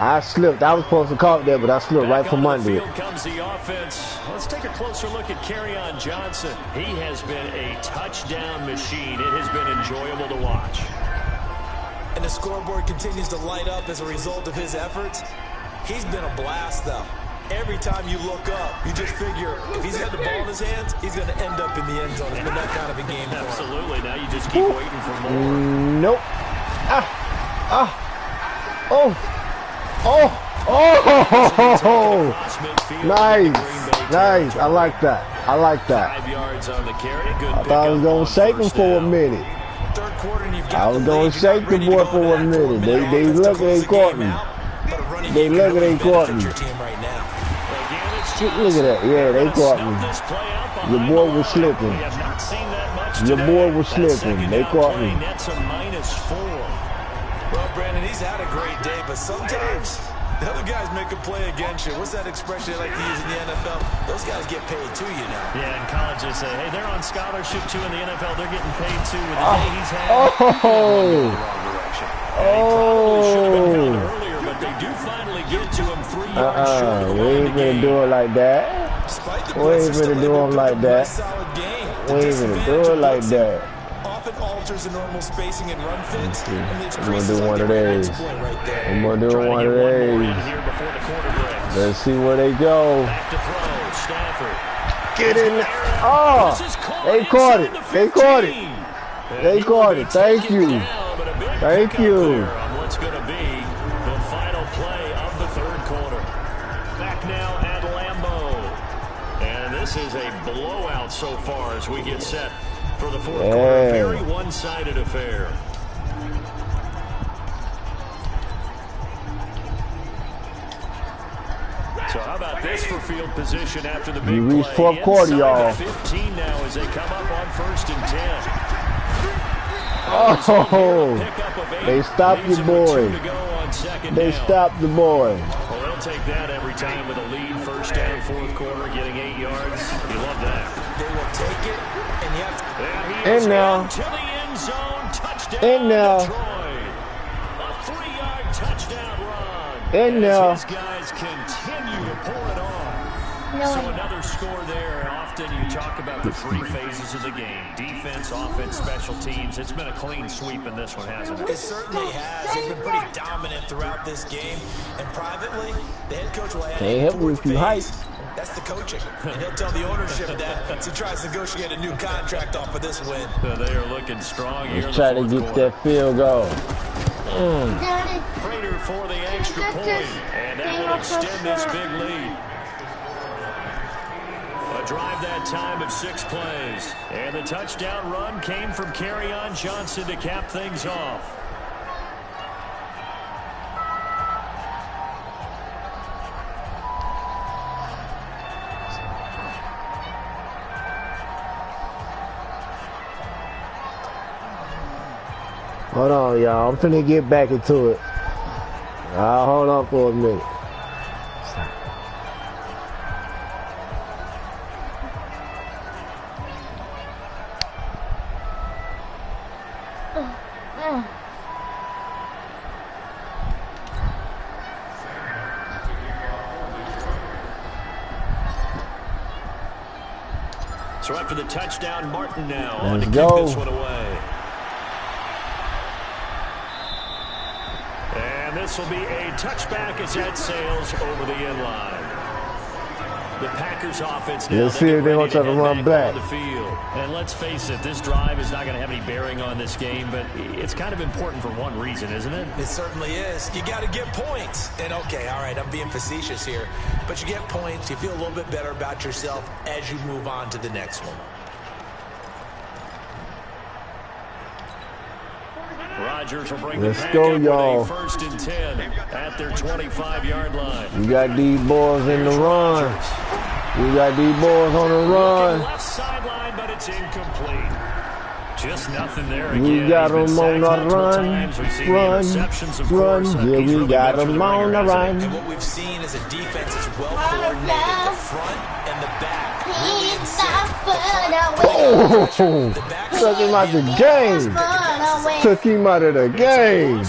I slipped. I was supposed to call it there, but I slipped right from under it. Comes the offense. Let's take a closer look at Kerryon Johnson. He has been a touchdown machine. It has been enjoyable to watch. And the scoreboard continues to light up as a result of his efforts. He's been a blast, though. Every time you look up, you just figure if he's got the ball in his hands, he's going to end up in the end zone. It's been that kind of a game for him. Absolutely. Now you just keep waiting for more. Nope. Oh! Nice. Nice. I like that. I like that. 5 yards on the carry. Good I thought I was going to shake him for a minute. Third quarter, and you've got I was going to shake the boy for a minute. They look at they caught me. They look at they caught me. Look at that. Yeah, they caught me. Your boy was slipping. Your boy was slipping. They caught me. Well, Brandon, he's had a great day, but sometimes the other guys make a play against you. What's that expression they like to use in the NFL? Those guys get paid too, you know. Yeah, in college they say, hey, they're on scholarship too. In the NFL, they're getting paid too. With the day he's had, earlier, but they do finally get to him 3 yards short. We ain't gonna do it like that. We ain't gonna do him like that. The We ain't gonna disadvantage do it of like blitzing that. often alters the normal spacing and run fits. I'm gonna do one of these. I'm gonna do one of these. Let's see where they go. Get in there. Oh, they caught it. They caught it. They caught it. Thank you. Thank you. What's going to be the final play of the third quarter. Back now at Lambeau. And this is a blowout so far as we get set for the fourth quarter. Very one-sided affair. So how about this for field position after the big You reach play? fourth quarter, y'all. 15 now as they come up on 1st and 10. Oh, they stopped the boy. They stopped the boy. Well, they'll take that every time with a lead. 1st down, 4th quarter, getting 8 yards. You love that. They will take it, and you have to. And now. To the end zone, touchdown. And now. Detroit. A 3-yard touchdown run. And now. These guys continue to pull it off. So another score there, and often you talk about the 3 phases of the game. Defense, offense, special teams. It's been a clean sweep in this one, hasn't it? It certainly has. They've been pretty dominant throughout this game. And privately, the head coach will add Can't help you if you hype. That's the coaching. And he'll tell the ownership that as he tries to negotiate a new contract off of this win. So they are looking strong here. Let's try to get that field goal. Prater for the extra point. And that will extend this big lead. A drive that time of 6 plays. And the touchdown run came from Kerryon Johnson to cap things off. Hold on, y'all. I'm finna get back into it. I'll hold on for a minute. So after the touchdown, Martin now on to Let's kick go. this one away. And this will be a touchback as that sails over the end line. The Packers offense now. Let's see if they're going to try to run back. On the field. And let's face it, this drive is not going to have any bearing on this game, but it's kind of important for one reason, isn't it? It certainly is. You got to get points. And okay, all right, I'm being facetious here, but you get points. You feel a little bit better about yourself as you move on to the next one. Rodgers will bring Let's the pack go, up y'all. with a 1st and 10 at their 25-yard line. You got these boys in the run. You got these boys on the run. Left sideline, but it's incomplete. Just nothing there again. We got them on the run. Yeah, we got them on the run. And what we've seen is a defense is well coordinated, the front and the back. Oh, took him out the game. Took him out of the game. Now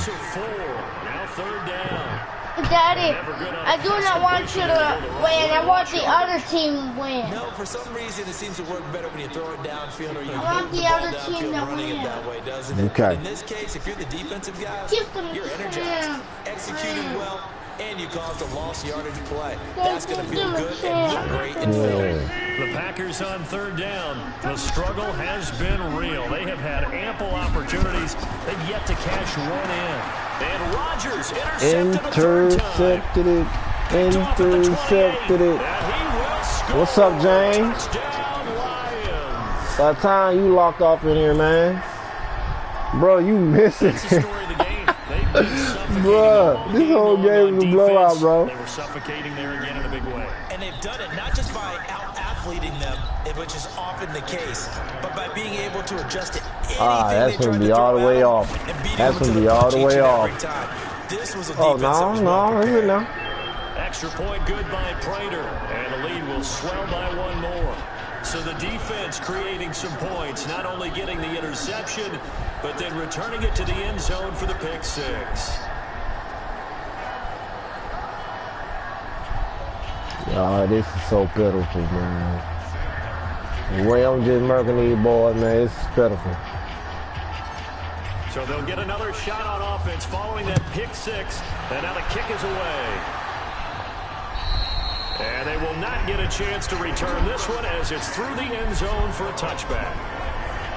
3rd down. Daddy, I do not want you to win. I want the other team win. No, for some reason it seems to work better when you throw it downfield or you want the other team to running it win. that way, doesn't it? Okay. In this case, if you're the defensive guy, Give them you're energized, chance. executing well, and you caused a lost yardage play. That's going to feel good and look great in film. The Packers on 3rd down. The struggle has been real. They have had ample opportunities. They've yet to cash one in. And Rodgers intercepted it. Intercepted it. What's up, James? By the time you locked off in here, man. Bro, you missing. Bro, this whole game was a blowout, bro. They were suffocating there again in a big way. And they've done it not just by out-athleting them, which is often the case, but by being able to adjust to anything that's going to be all the way off. That's going to be all the way off. This was a Oh, defense that was well no, prepared. no. Extra point good by Prater. And the lead will swell by one more. So the defense creating some points, not only getting the interception, but then returning it to the end zone for the pick 6. Oh, this is so pitiful, man. The way I'm just murking these boys, man, it's pitiful. So they'll get another shot on offense following that pick six. And now the kick is away. And they will not get a chance to return this one as it's through the end zone for a touchback.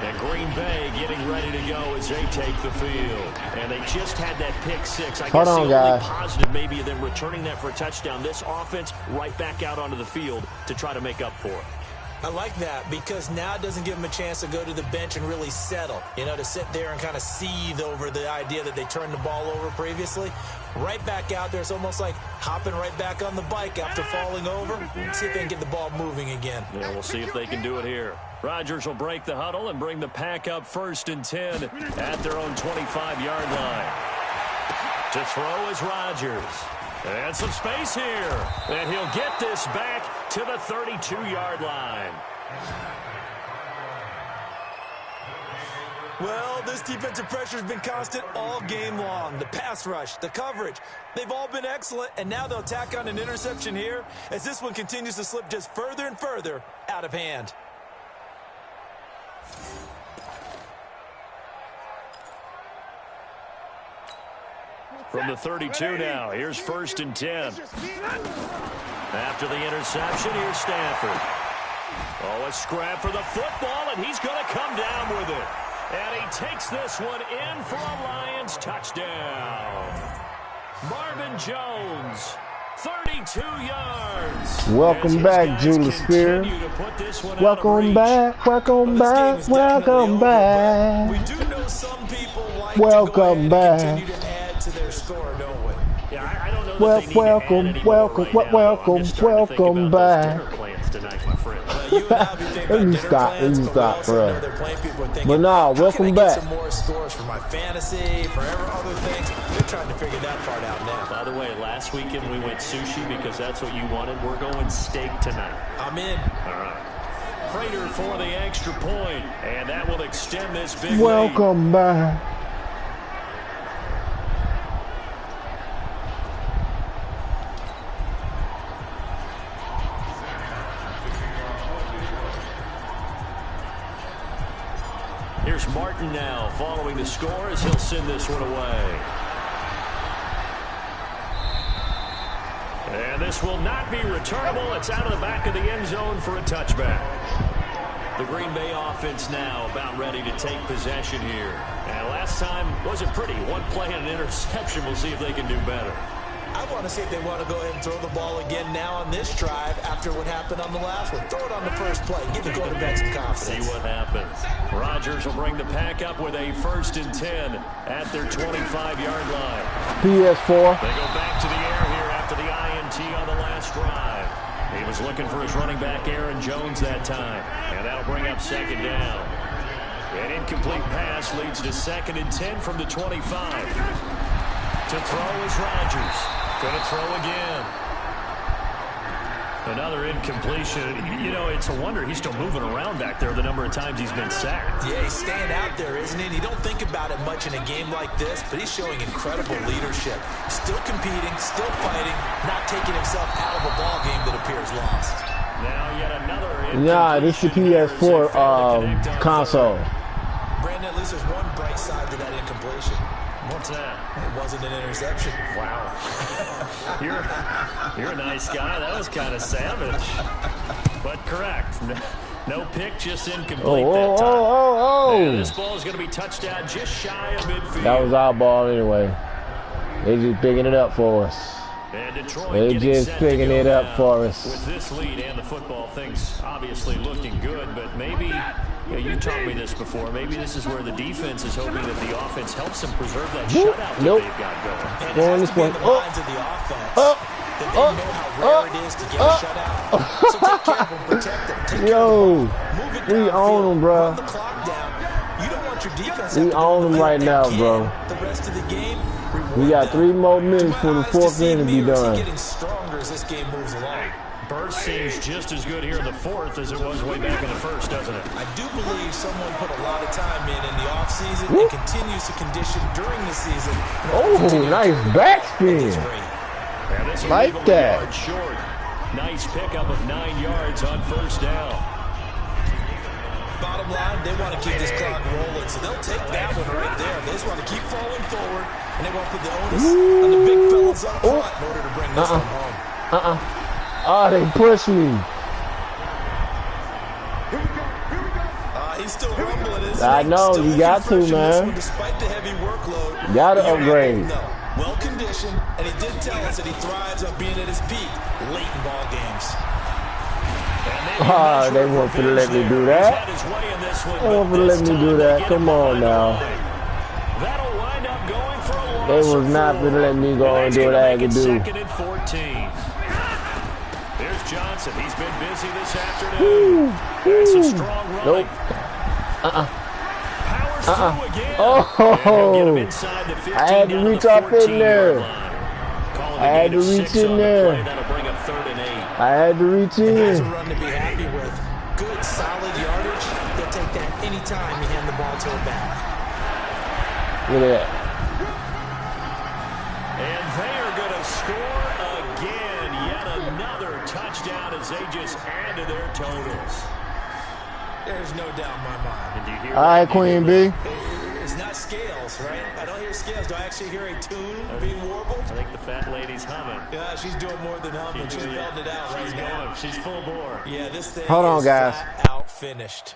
And Green Bay getting ready to go as they take the field. And they just had that pick six. I guess the only positive maybe of them returning that for a touchdown. This offense right back out onto the field to try to make up for it. I like that because now it doesn't give them a chance to go to the bench and really settle. You know, to sit there and kind of seethe over the idea that they turned the ball over previously. Right back out there, it's almost like hopping right back on the bike after falling over. See if they can get the ball moving again. Yeah, we'll see if they can do it here. Rodgers will break the huddle and bring the pack up 1st and 10 at their own 25-yard line. To throw is Rodgers. And some space here. And he'll get this back to the 32-yard line. Well, this defensive pressure has been constant all game long. The pass rush, the coverage, they've all been excellent, and now they'll tack on an interception here as this one continues to slip just further and further out of hand. From the 32 now, here's 1st and 10. After the interception, here's Stafford. Oh, a scrap for the football, and he's going to come down with it. And he takes this one in for a Lions touchdown. Marvin Jones, 32 yards. Welcome back, Julius Spears. Welcome back, welcome back, welcome back. We do know some people like welcome back. Continue to add to their score, don't we? Yeah, I don't know welcome back. Let me stop, bro. But nah, welcome back. Some more scores for my fantasy, for other things. They're trying to figure that part out now. By the way, last weekend we went sushi because that's what you wanted. We're going steak tonight. I'm in. All right. Prater for the extra point, and that will extend this big welcome lead. Back. Here's Martin now following the score as he'll send this one away. And this will not be returnable. It's out of the back of the end zone for a touchback. The Green Bay offense now about ready to take possession here. And last time wasn't pretty. One play and an interception. We'll see if they can do better. I want to see if they want to go ahead and throw the ball again now on this drive after what happened on the last one. Throw it on the first play. Give the quarterback some confidence. See what happens. Rodgers will bring the pack up with a 1st and 10 at their 25-yard line. PS4. They go back to the air here after the INT on the last drive. He was looking for his running back, Aaron Jones, that time. And that'll bring up 2nd down. An incomplete pass leads to 2nd and 10 from the 25. To throw is Rodgers. Going to throw again. Another incompletion. You know, it's a wonder he's still moving around back there the number of times he's been sacked. Yeah, he's staying out there, isn't he? You don't think about it much in a game like this, but he's showing incredible leadership. Still competing, still fighting, not taking himself out of a ball game that appears lost. Now yet another incompletion. Nah, this is the PS4 console. Brandon, at least there's one bright side to that incompletion. What's that? It wasn't an interception. Wow. You're a nice guy. That was kind of savage. But correct. No pick, just incomplete that time. And this ball is going to be touched out just shy of midfield. That was our ball anyway. They just picking it up for us. And Detroit they just picking it up for us. With this lead and the football, things obviously looking good, but maybe, you taught me this before, maybe this is where the defense is hoping that the offense helps them preserve that shutout that they've got going. And going this way. That they know how rare it is to get a shutout. So take care of them, protect them. Take care of them. Move it we own them, bro. Run the clock down. You don't want your defense we own them right now, bro. The rest of the game, we got 3 more minutes for the 4th inning to be done. Getting stronger as this game moves along. Burst seems just as good here in the 4th as it was way back in the 1st, doesn't it? I do believe someone put a lot of time in the offseason and continues to condition during the season. Oh, nice backspin. Like that. Short. Nice pickup of 9 yards on 1st down. bottom line, they want to keep this clock rolling, so they'll take that one right there. They just want to keep falling forward, and they want to put the onus on the big fellas up front in order to bring this one home. Oh, they pushed me. He's still rumbling, isn't he? I know, Still you got to, man. One, despite the heavy workload. You got to upgrade. Well conditioned, and he did tell us that he thrives on being at his peak late in ball games. They want to let me do that. They want to let me do that. Come on now. They was not going to let me go and do what I had to do. There's Johnson. He's been busy this afternoon. That's a strong run. Nope. Oh, I had to reach up in there. I had to reach in there. I had to reach in. That's a run to be happy with. Good, solid yardage. They'll take that anytime you hand the ball to him back. Look at that. And they are going to score again. Yet another touchdown as they just add to their totals. There's no doubt in my mind. All right, Queen B. It's not scales, right? I don't hear scales. Do I actually hear a tune being warbled? I think the fat lady's humming. Yeah, she's doing more than humming. She's belting it out right now. She's full bore. Yeah, this thing Hold on, is guys. flat out finished.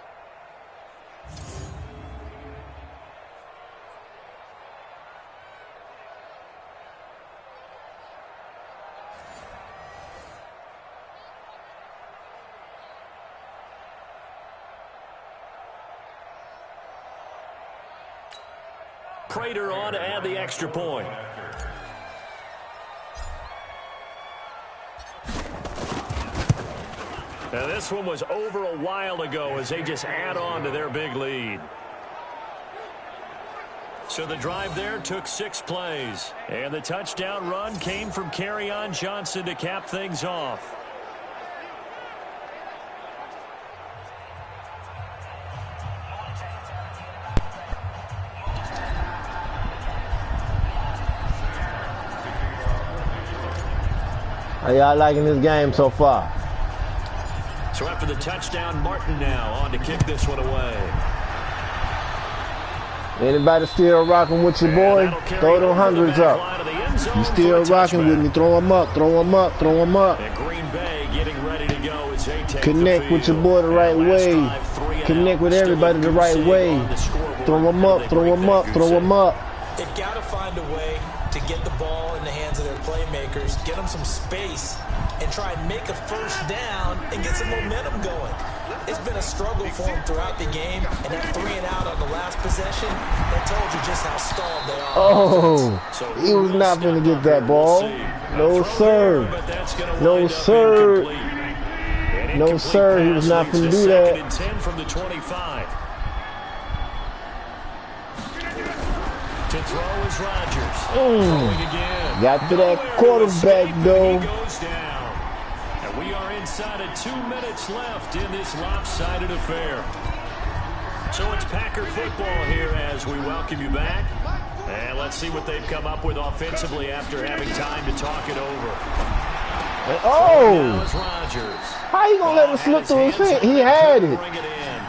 Prater on to add the extra point. Now this one was over a while ago as they just add on to their big lead. So the drive there took 6 plays. And the touchdown run came from Kerryon Johnson to cap things off. How y'all liking this game so far? So after the touchdown, Martin now on to kick this one away. Anybody still rocking with your boy? Throw them hundreds up. You still rocking with me? Throw them up, throw them up, throw them up. And Green Bay getting ready to go as they take Connect with your boy the right way. Connect with everybody the right way. Throw them up, throw them up, throw them up. They've got to find a way to get the ball in the hands of their playmakers, get them some space, and try and make a first down and get some momentum going. It's been a struggle for them throughout the game, and that 3 and out on the last possession, that told you just how stalled they are. Oh, he was not going to get that ball. No, sir. No, sir. No, sir. He was not going to do that. 10 from the 25. To throw is Rodgers. Again. Got to that quarterback, though. Goes down. And we are inside of 2 minutes left in this lopsided affair. So it's Packer football here as we welcome you back. And let's see what they've come up with offensively after having time to talk it over. Oh! How you going to let it slip through his hands? He had it.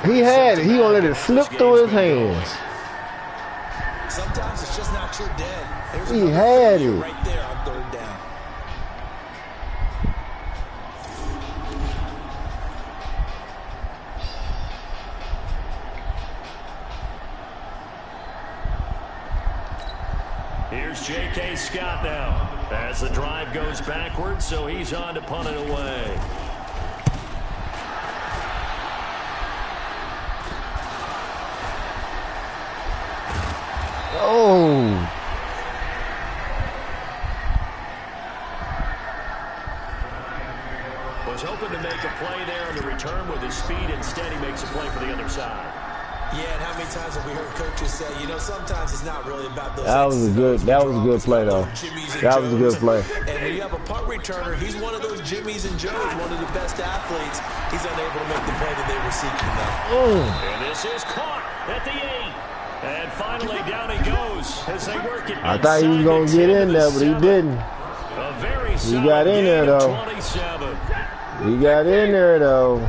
He had it. He going to let it slip through his hands. Sometimes it's just not your dead. He had it. Right there on 3rd down. Here's J.K. Scott now as the drive goes backwards, so he's on to punt it away. Oh. Was hoping to make a play there on the return with his speed. Instead, he makes a play for the other side. Yeah, and how many times have we heard coaches say, you know, sometimes it's not really about those. That was a good play, though. That was a good play. And when you have a punt returner, he's one of those Jimmies and Joes, one of the best athletes. He's unable to make the play that they were seeking, though. And this is caught at the 8. And finally, down he goes as they work it. I thought he was going to get in there, but he didn't. He got in there, though. He got in there, though.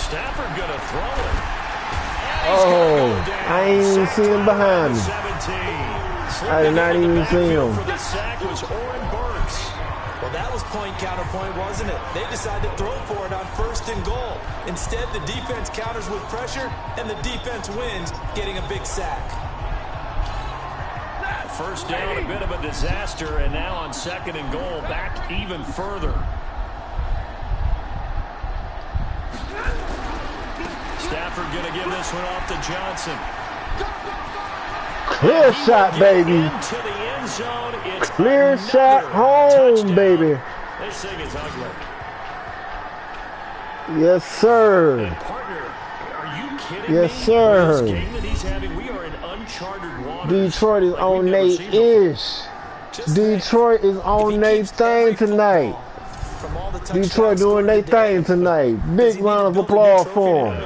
Stafford going to throw it. Oh, I ain't even seen him behind me. I did not even see him. For the sack was Oren Burks. Well, that was point counterpoint, wasn't it? They decided to throw for it on 1st and goal. Instead, the defense counters with pressure, and the defense wins, getting a big sack. First down, a bit of a disaster, and now on 2nd and goal, back even further. Stafford going to give this one off to Johnson. Clear shot, baby. Into the end zone. It's clear shot home, touchdown. Baby. This thing is ugly. Yes, sir. And partner, are you kidding yes, me? sir. This game that he's having, we are in uncharted waters. Detroit is on their ish. Detroit is on their thing tonight. Detroit doing their thing tonight. Big round of applause for them.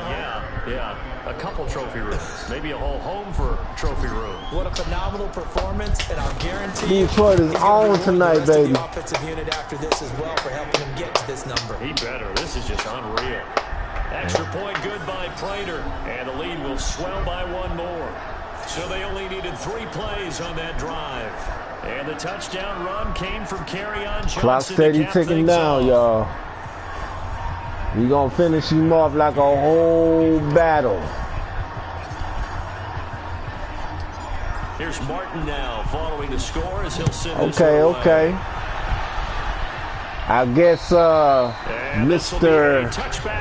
Yeah. A couple trophy rooms. Maybe a whole home for trophy room. What a phenomenal performance, and I'll guarantee Detroit is on tonight, baby. The offensive unit after this as well for helping him get to this number. He better. This is just unreal. Extra point good by Prater, and the lead will swell by one more. So they only needed 3 plays on that drive. And the touchdown run came from Kerryon Johnson. Clock steady ticking down, y'all. We gonna finish him off like a whole battle. Here's Martin now following the score as he'll send this Okay. I guess Mr.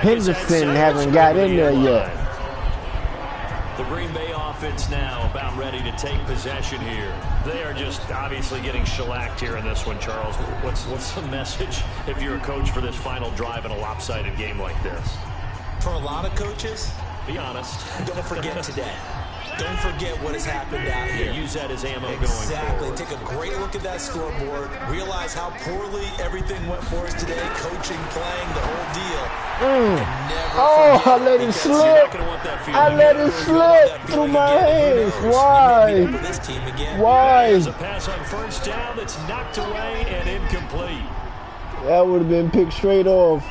Henderson hasn't got in there yet. The Green Bay offense now about ready to take possession here. They are just obviously getting shellacked here in this one, Charles. What's the message if you're a coach for this final drive in a lopsided game like this? For a lot of coaches, be honest. Don't forget today. Don't forget what has happened out here. Use that as ammo going forward. Exactly. Take a great look at that scoreboard. Realize how poorly everything went for us today. Coaching, playing, the whole deal. Oh, I let it slip. I let it slip through my hands. Why? Why? There's a pass on first down that's knocked away and incomplete. That would have been picked straight off.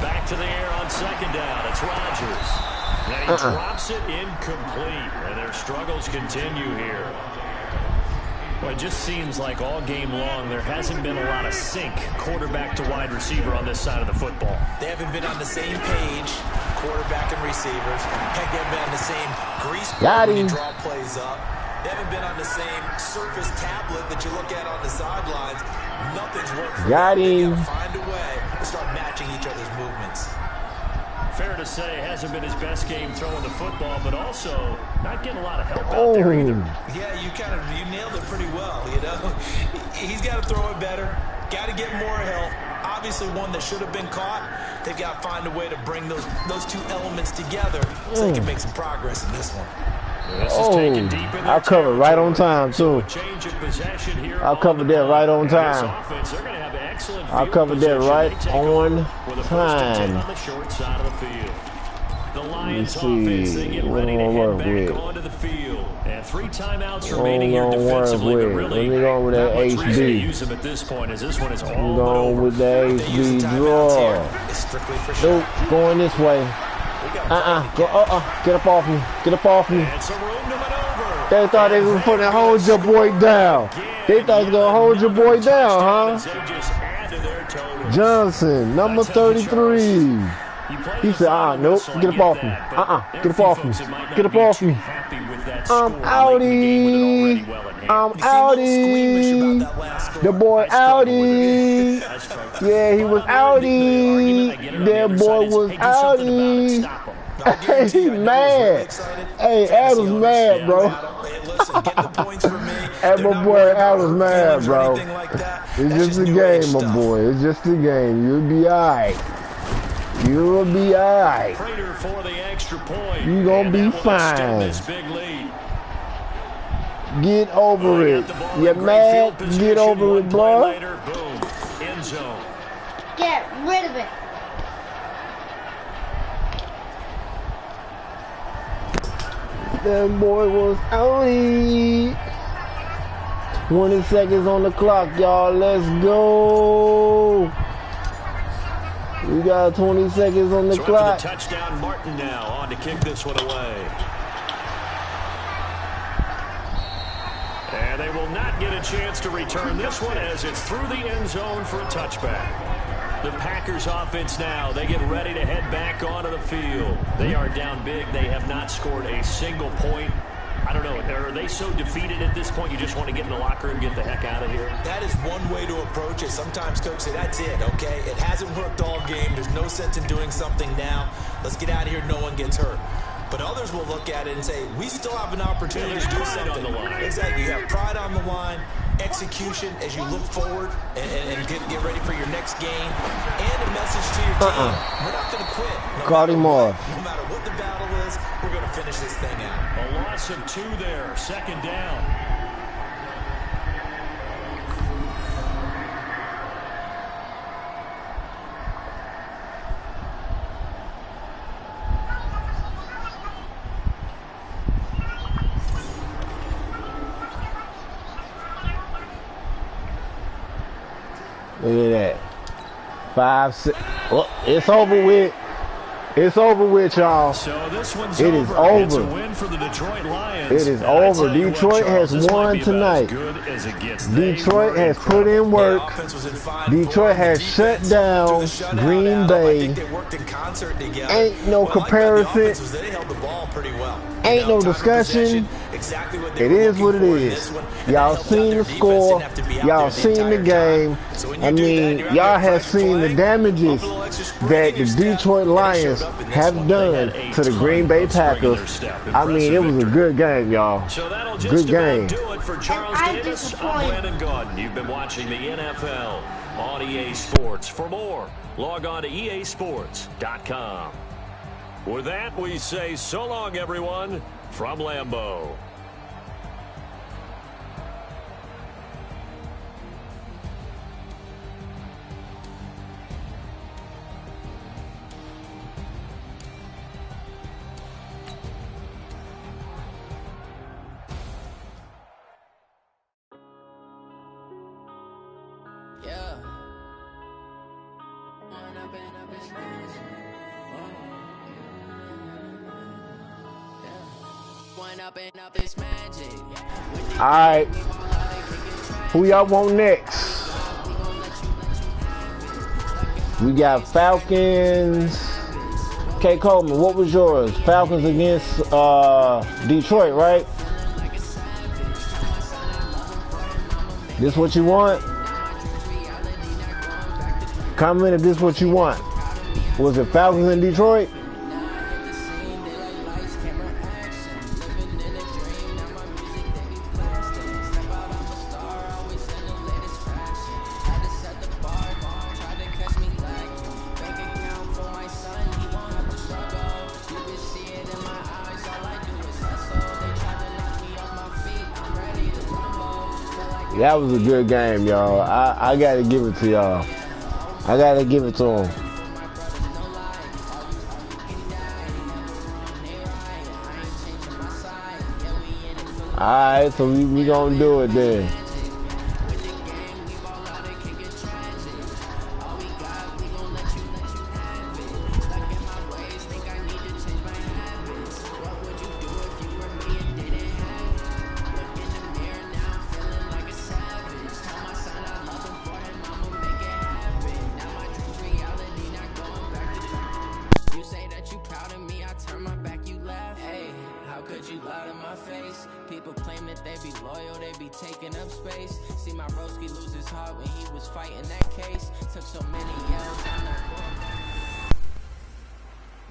Back to the air on 2nd down. It's Rodgers. And he drops it incomplete, and their struggles continue here. Well, it just seems like all game long there hasn't been a lot of sync quarterback to wide receiver on this side of the football. They haven't been on the same page, quarterback and receivers. Heck, they haven't been on the same grease board when you draw plays up. They haven't been on the same surface tablet that you look at on the sidelines. Nothing's worked for them. They gotta find a way to start matching each other's movements. Fair to say, hasn't been his best game throwing the football, but also not getting a lot of help out there either. Yeah, you nailed it pretty well, you know. He's got to throw it better, got to get more help. Obviously one that should have been caught. They've got to find a way to bring those 2 elements together so they can make some progress in this one. I covered right on time, too. I covered that right on time. I covered that right on time. Let me see. What am I work with? And 3 timeouts remaining here defensively, but really not much reason to use him at this point, as this one is all going with the HB draw. Nope, going this way. Get up off me. Get up off me. They thought they was going to hold your boy down. They thought they was going to hold your boy down, huh? Johnson, number 33. He said, nope, get up off me. Get up off me. Get up off me. I'm outie. I'm outie. The boy outie. Yeah, he was outie. That boy was outie. Hey, he mad. Hey, Adam's mad, bro. Hey, my boy Adam's mad, bro. It's just a game, my boy. It's just a game. You'll be alright. You'll be alright. You gonna be fine. Get over it. You mad? Get over it, bro. Get rid of it. That boy was outie. 20 seconds on the clock, y'all. Let's go. We got 20 seconds on the clock. The touchdown, Martin now on to kick this one away. And they will not get a chance to return this one as it's through the end zone for a touchback. The Packers offense now, they get ready to head back onto the field. They are down big. They have not scored a single point. I don't know, are they so defeated at this point you just want to get in the locker room and get the heck out of here? That is one way to approach it. Sometimes coaches say, that's it, okay? It hasn't worked all game. There's no sense in doing something now. Let's get out of here. No one gets hurt. But others will look at it and say, we still have an opportunity to do something. On the line. Exactly. You have pride on the line, execution as you look forward and get ready for your next game, and a message to your team. We're not going to quit. No matter what the battle is, we're going to finish this thing out. A loss of 2 there, second down. Look at that. 5, 6. Oh, it's over with. It's over with, y'all. So this one's it is over. It's a win for the Detroit Lions. It is over. Detroit has won tonight. Detroit has put in work. Detroit has shut down Green Bay. Ain't no comparison. Ain't no discussion. It is what it is. Y'all seen the score. Y'all seen the game. I mean, y'all have seen the damages that the Detroit Lions have done to the Green Bay Packers. I mean, it was a good game, y'all. Good game. Do it for Charles Davis. I'm Brandon Gaudin. You've been watching the NFL on EA Sports. For more, log on to easports.com. With that, we say so long, everyone, from Lambeau. Alright, who y'all want next? We got Falcons. K. Coleman, what was yours? Falcons against Detroit, right? This what you want? Comment if this what you want. Was it Falcons in Detroit? That was a good game, y'all. I gotta give it to y'all. I gotta give it to them. Alright, so we gonna do it then.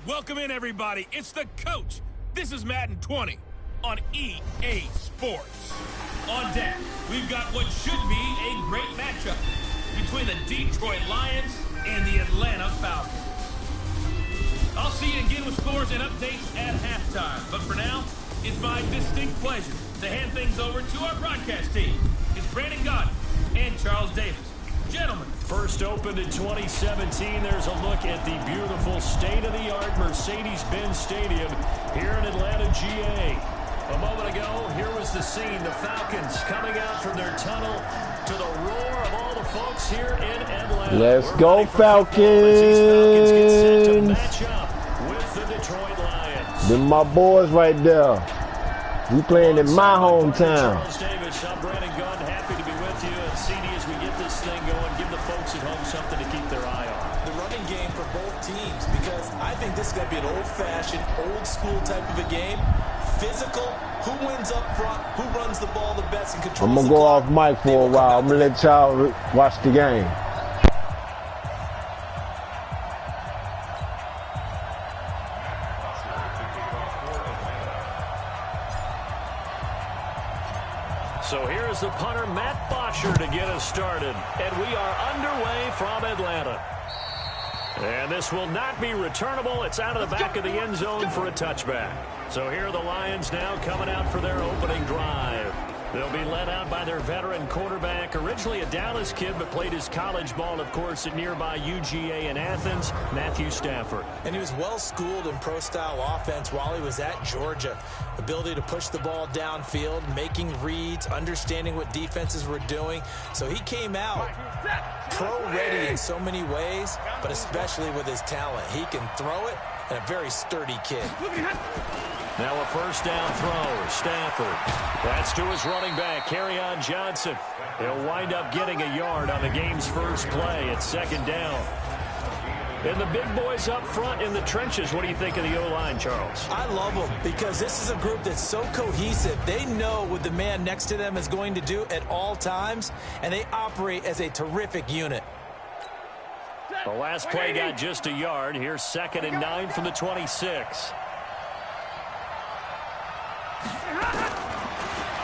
Welcome in, everybody. It's the coach. This is Madden 20 on EA Sports. On deck, we've got what should be a great matchup between the Detroit Lions and the Atlanta Falcons. I'll see you again with scores and updates at halftime. But for now, it's my distinct pleasure to hand things over to our broadcast team. It's Brandon Gaudin and Charles Davis. Gentlemen. First opened in 2017, there's a look at the beautiful state-of-the-art Mercedes-Benz Stadium here in Atlanta, GA. A moment ago, here was the scene. The Falcons coming out from their tunnel to the roar of all the folks here in Atlanta. Let's go, Falcons. Get set to match up with the Detroit Lions. Them my boys right there. We playing in my hometown. Charles Davis, I'm Brandon Gunn. Happy to be with you. And CD, as we get this thing going, give the folks at home something to keep their eye on. The running game for both teams, because I think this is going to be an old-fashioned, old-school type of a game. Physical, who wins up front, who runs the ball the best and controls I'm going to go off mic for a while. I'm going to let y'all watch the game. So here's the punter, Matt Botcher, to get us started. And we are underway from Atlanta. And this will not be returnable. It's out of the back of the end zone for a touchback. So here are the Lions now coming out for their opening drive. They'll be led out by their veteran quarterback, originally a Dallas kid, but played his college ball, of course, at nearby UGA in Athens, Matthew Stafford. And he was well-schooled in pro-style offense while he was at Georgia. Ability to push the ball downfield, making reads, understanding what defenses were doing. So he came out pro-ready in so many ways, but especially with his talent. He can throw it, and a very sturdy kid. Now a first down throw, Stafford. That's to his running back, Kerryon Johnson. He'll wind up getting a yard on the game's first play at second down. And the big boys up front in the trenches, what do you think of the O-line, Charles? I love them because this is a group that's so cohesive. They know what the man next to them is going to do at all times, and they operate as a terrific unit. The last play got just a yard. Here's 2nd and 9 from the 26.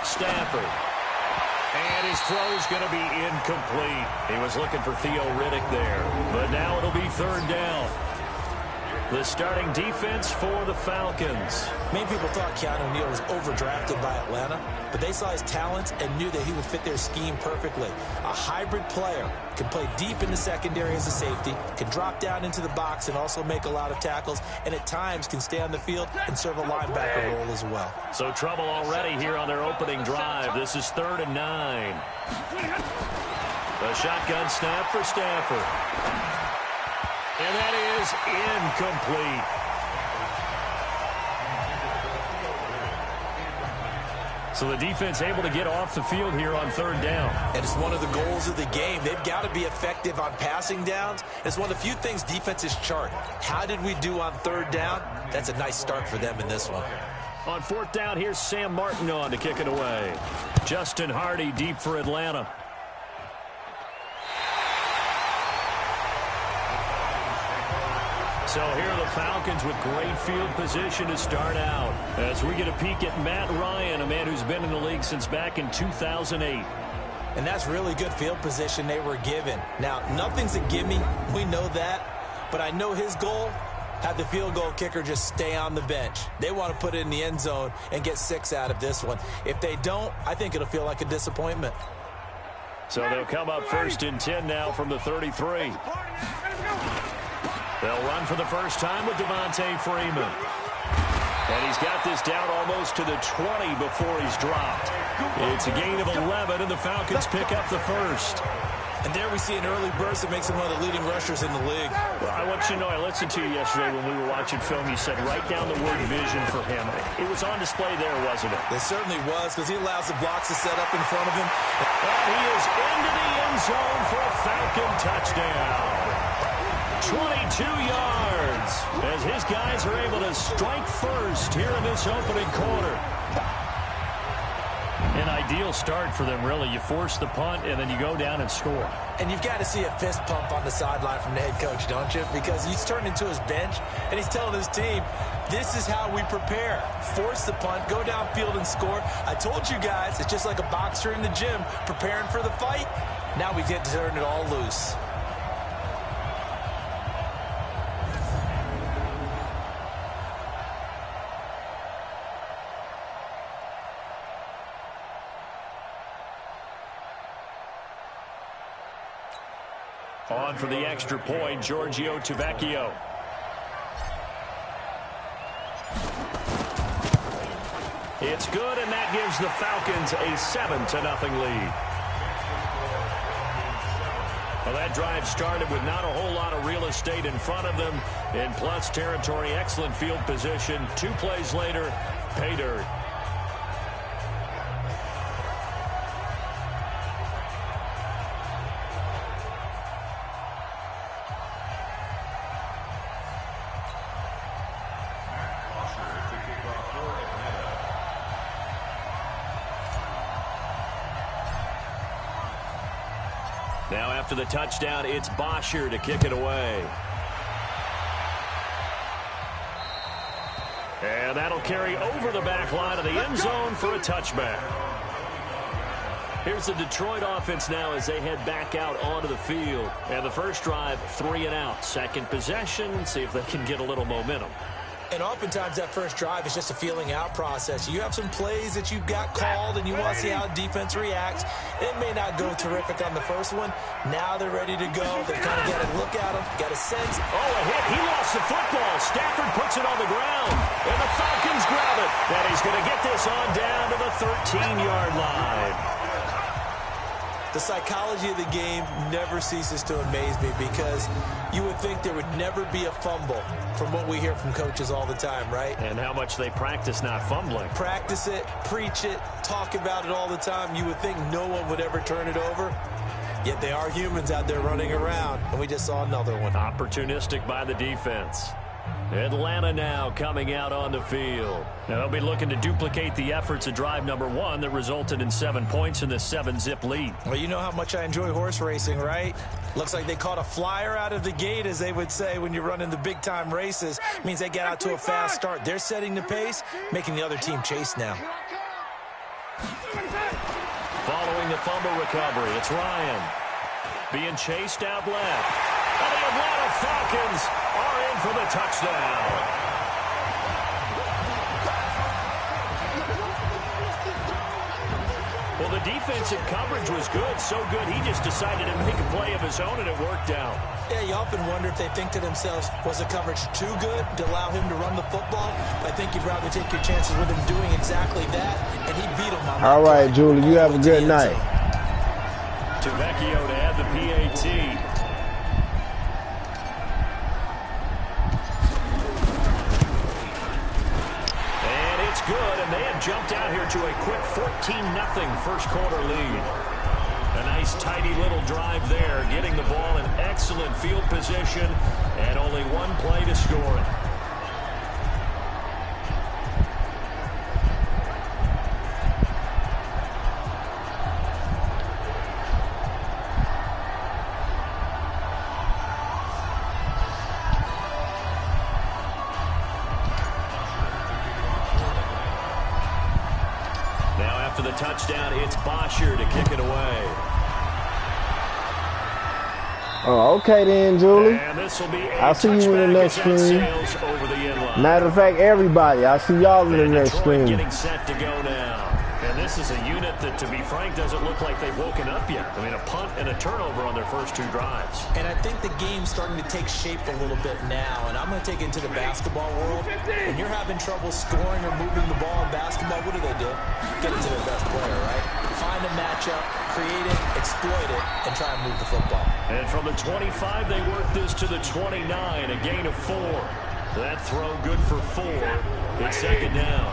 Stafford. And his throw's going to be incomplete. He was looking for Theo Riddick there. But now it'll be 3rd down. The starting defense for the Falcons. Many people thought Keanu Neal was overdrafted by Atlanta, but they saw his talents and knew that he would fit their scheme perfectly. A hybrid player, can play deep in the secondary as a safety, can drop down into the box and also make a lot of tackles, and at times can stay on the field and serve a linebacker role as well. So trouble already here on their opening drive. This is 3rd and 9. A shotgun snap for Stafford. And that is incomplete. So the defense able to get off the field here on 3rd down. And it's one of the goals of the game. They've got to be effective on passing downs. It's one of the few things defenses chart. How did we do on 3rd down? That's a nice start for them in this one. On 4th down, here's Sam Martin on to kick it away. Justin Hardy deep for Atlanta. So here are the Falcons with great field position to start out. As we get a peek at Matt Ryan, a man who's been in the league since back in 2008. And that's really good field position they were given. Now, nothing's a gimme. We know that. But I know his goal, have the field goal kicker just stay on the bench. They want to put it in the end zone and get 6 out of this one. If they don't, I think it'll feel like a disappointment. So they'll come up 1st and 10 now from the 33. They'll run for the first time with Devontae Freeman. And he's got this down almost to the 20 before he's dropped. It's a gain of 11, and the Falcons pick up the first. And there we see an early burst that makes him one of the leading rushers in the league. Well, I want you to know, I listened to you yesterday when we were watching film. You said write down the word vision for him. It was on display there, wasn't it? It certainly was, because he allows the blocks to set up in front of him. And he is into the end zone for a Falcon touchdown. 22 yards as his guys are able to strike first here in this opening quarter. An ideal start for them, really. You force the punt, and then you go down and score. And you've got to see a fist pump on the sideline from the head coach, don't you? Because he's turned into his bench, and he's telling his team, this is how we prepare. Force the punt, go downfield and score. I told you guys, it's just like a boxer in the gym preparing for the fight. Now we get to turn it all loose. On for the extra point, Giorgio Tavecchio. It's good, and that gives the Falcons a 7-0 lead. Well, that drive started with not a whole lot of real estate in front of them. In plus territory, excellent field position. 2 plays later, pay dirt. Now after the touchdown, it's Bosher to kick it away. And that'll carry over the back line of the end zone for a touchback. Here's the Detroit offense now as they head back out onto the field. And the first drive, 3 and out. Second possession, see if they can get a little momentum. And oftentimes that first drive is just a feeling out process. You have some plays that you've got called and you want to see how defense reacts. It may not go terrific on the first one. Now they're ready to go. They've kind of got a look at him, got a sense. Oh, a hit. He lost the football. Stafford puts it on the ground. And the Falcons grab it. And he's going to get this on down to the 13-yard line. The psychology of the game never ceases to amaze me because you would think there would never be a fumble from what we hear from coaches all the time, right? And how much they practice not fumbling. Practice it, preach it, talk about it all the time. You would think no one would ever turn it over. Yet they are humans out there running around, and we just saw another one. Opportunistic by the defense. Atlanta now coming out on the field. Now they'll be looking to duplicate the efforts of drive number 1 that resulted in 7 points in this 7-zip lead. Well, you know how much I enjoy horse racing, right? Looks like they caught a flyer out of the gate, as they would say when you're running the big-time races. It means they get out to a fast start. They're setting the pace, making the other team chase now. Following the fumble recovery, it's Ryan. Being chased out left. And the Atlanta Falcons are in for the touchdown. Well, the defensive coverage was good, so good he just decided to make a play of his own, and it worked out. Yeah, you often wonder if they think to themselves, was the coverage too good to allow him to run the football? I think you'd rather take your chances with him doing exactly that, and he beat him on that. All right, Julie, you have a good night. To Vecchio to add the PAT. Good, and they have jumped out here to a quick 14-0 first quarter lead. A nice tidy little drive there, getting the ball in excellent field position, and only 1 play to score it. After the touchdown, it's Bosher to kick it away. Oh, okay then, Julie. And this will be I'll see you in the next stream. Matter of fact, everybody, I'll see y'all in the next stream. Getting set to go now. And this is a unit that, to be frank, doesn't look like they've woken up yet. I mean, a punt and a turnover on their first 2 drives. And I think the game's starting to take shape a little bit now. And I'm going to take it into the basketball world. When you're having trouble scoring or moving the ball in basketball, what do? Get it to their best player, right? Find a matchup, create it, exploit it, and try and move the football. And from the 25, they work this to the 29, a gain of 4. That throw good for 4. It's second down.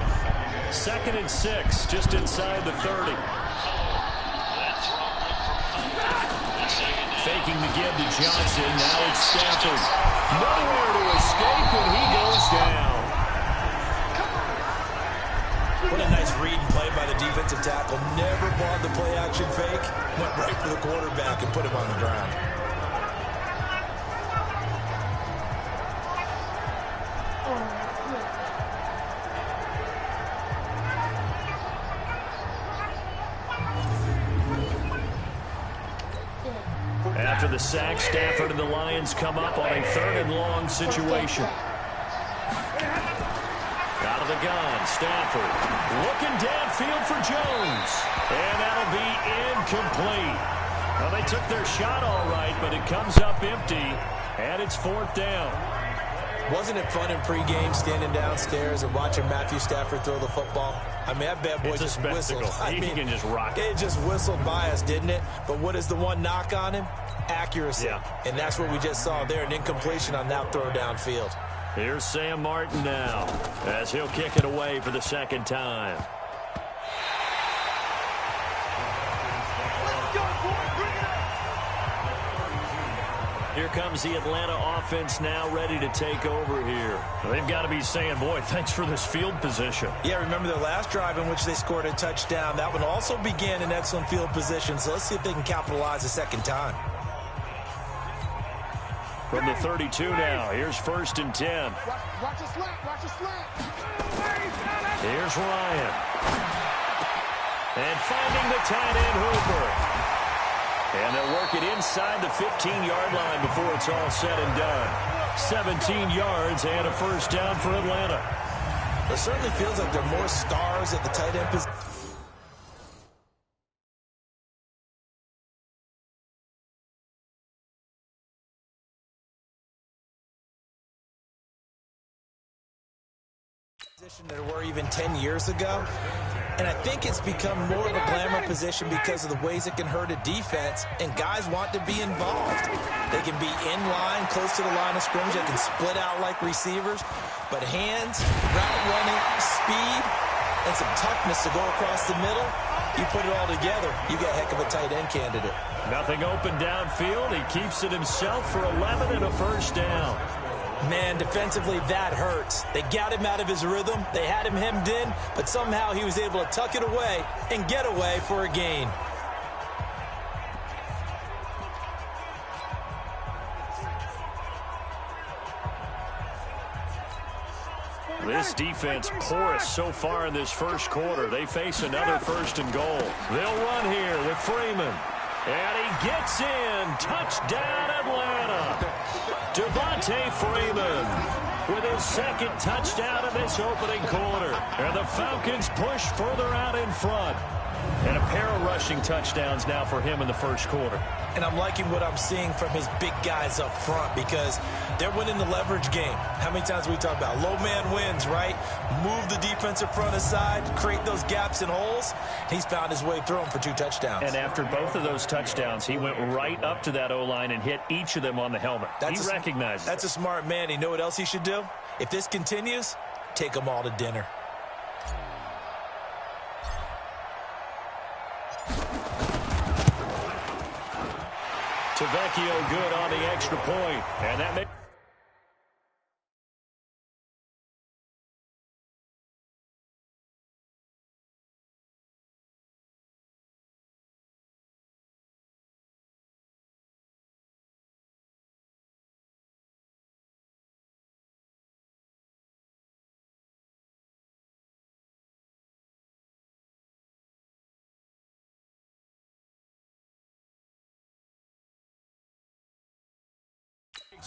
2nd and 6, just inside the 30. Faking the give to Johnson. Now it's Stafford. Nowhere to escape, and he goes down. What a nice read and play by the defensive tackle. Never bought the play-action fake. Went right for the quarterback and put him on the ground. After the sack, Stafford and the Lions come up on a 3rd and long situation. Out of the gun, Stafford looking downfield for Jones. And that'll be incomplete. Well, they took their shot all right, but it comes up empty, and it's 4th down. Wasn't it fun in pregame standing downstairs and watching Matthew Stafford throw the football? I mean, that bad boy just whistled. He can just rock it. It just whistled by us, didn't it? But what is the one knock on him? accuracy. And that's what we just saw there, an incompletion on that throw downfield. Here's Sam Martin now as he'll kick it away for the second time. Here comes the Atlanta offense now ready to take over here. They've got to be saying, boy, thanks for this field position. Yeah, remember their last drive in which they scored a touchdown. That one also began in excellent field position, so let's see if they can capitalize a second time. From the 32 now, here's 1st and 10. Watch the slant, watch the slant. Here's Ryan. And finding the tight end Hooper. And they'll work it inside the 15-yard line before it's all said and done. 17 yards and a first down for Atlanta. It certainly feels like there are more stars at the tight end position. There were even 10 years ago. And I think it's become more of a glamour position because of the ways it can hurt a defense, and guys want to be involved. They can be in line, close to the line of scrimmage. They can split out like receivers. But hands, route running, speed, and some toughness to go across the middle, you put it all together, you got a heck of a tight end candidate. Nothing open downfield. He keeps it himself for 11 and a first down. Man, defensively, that hurts. They got him out of his rhythm. They had him hemmed in, but somehow he was able to tuck it away and get away for a gain. This defense porous so far in this first quarter. They face another 1st and goal. They'll run here with Freeman. And he gets in. Touchdown, Atlanta. Devontae Freeman with his second touchdown of this opening quarter. And the Falcons push further out in front. And a pair of rushing touchdowns now for him in the first quarter. And I'm liking what I'm seeing from his big guys up front because they're winning the leverage game. How many times we talk about low man wins, right? Move the defensive front aside, create those gaps and holes. He's found his way through them for 2 touchdowns. And after both of those touchdowns, he went right up to that O-line and hit each of them on the helmet. He recognizes that's a smart man. You know what else he should do? If this continues, take them all to dinner. Tavecchio good on the extra point. And that makes...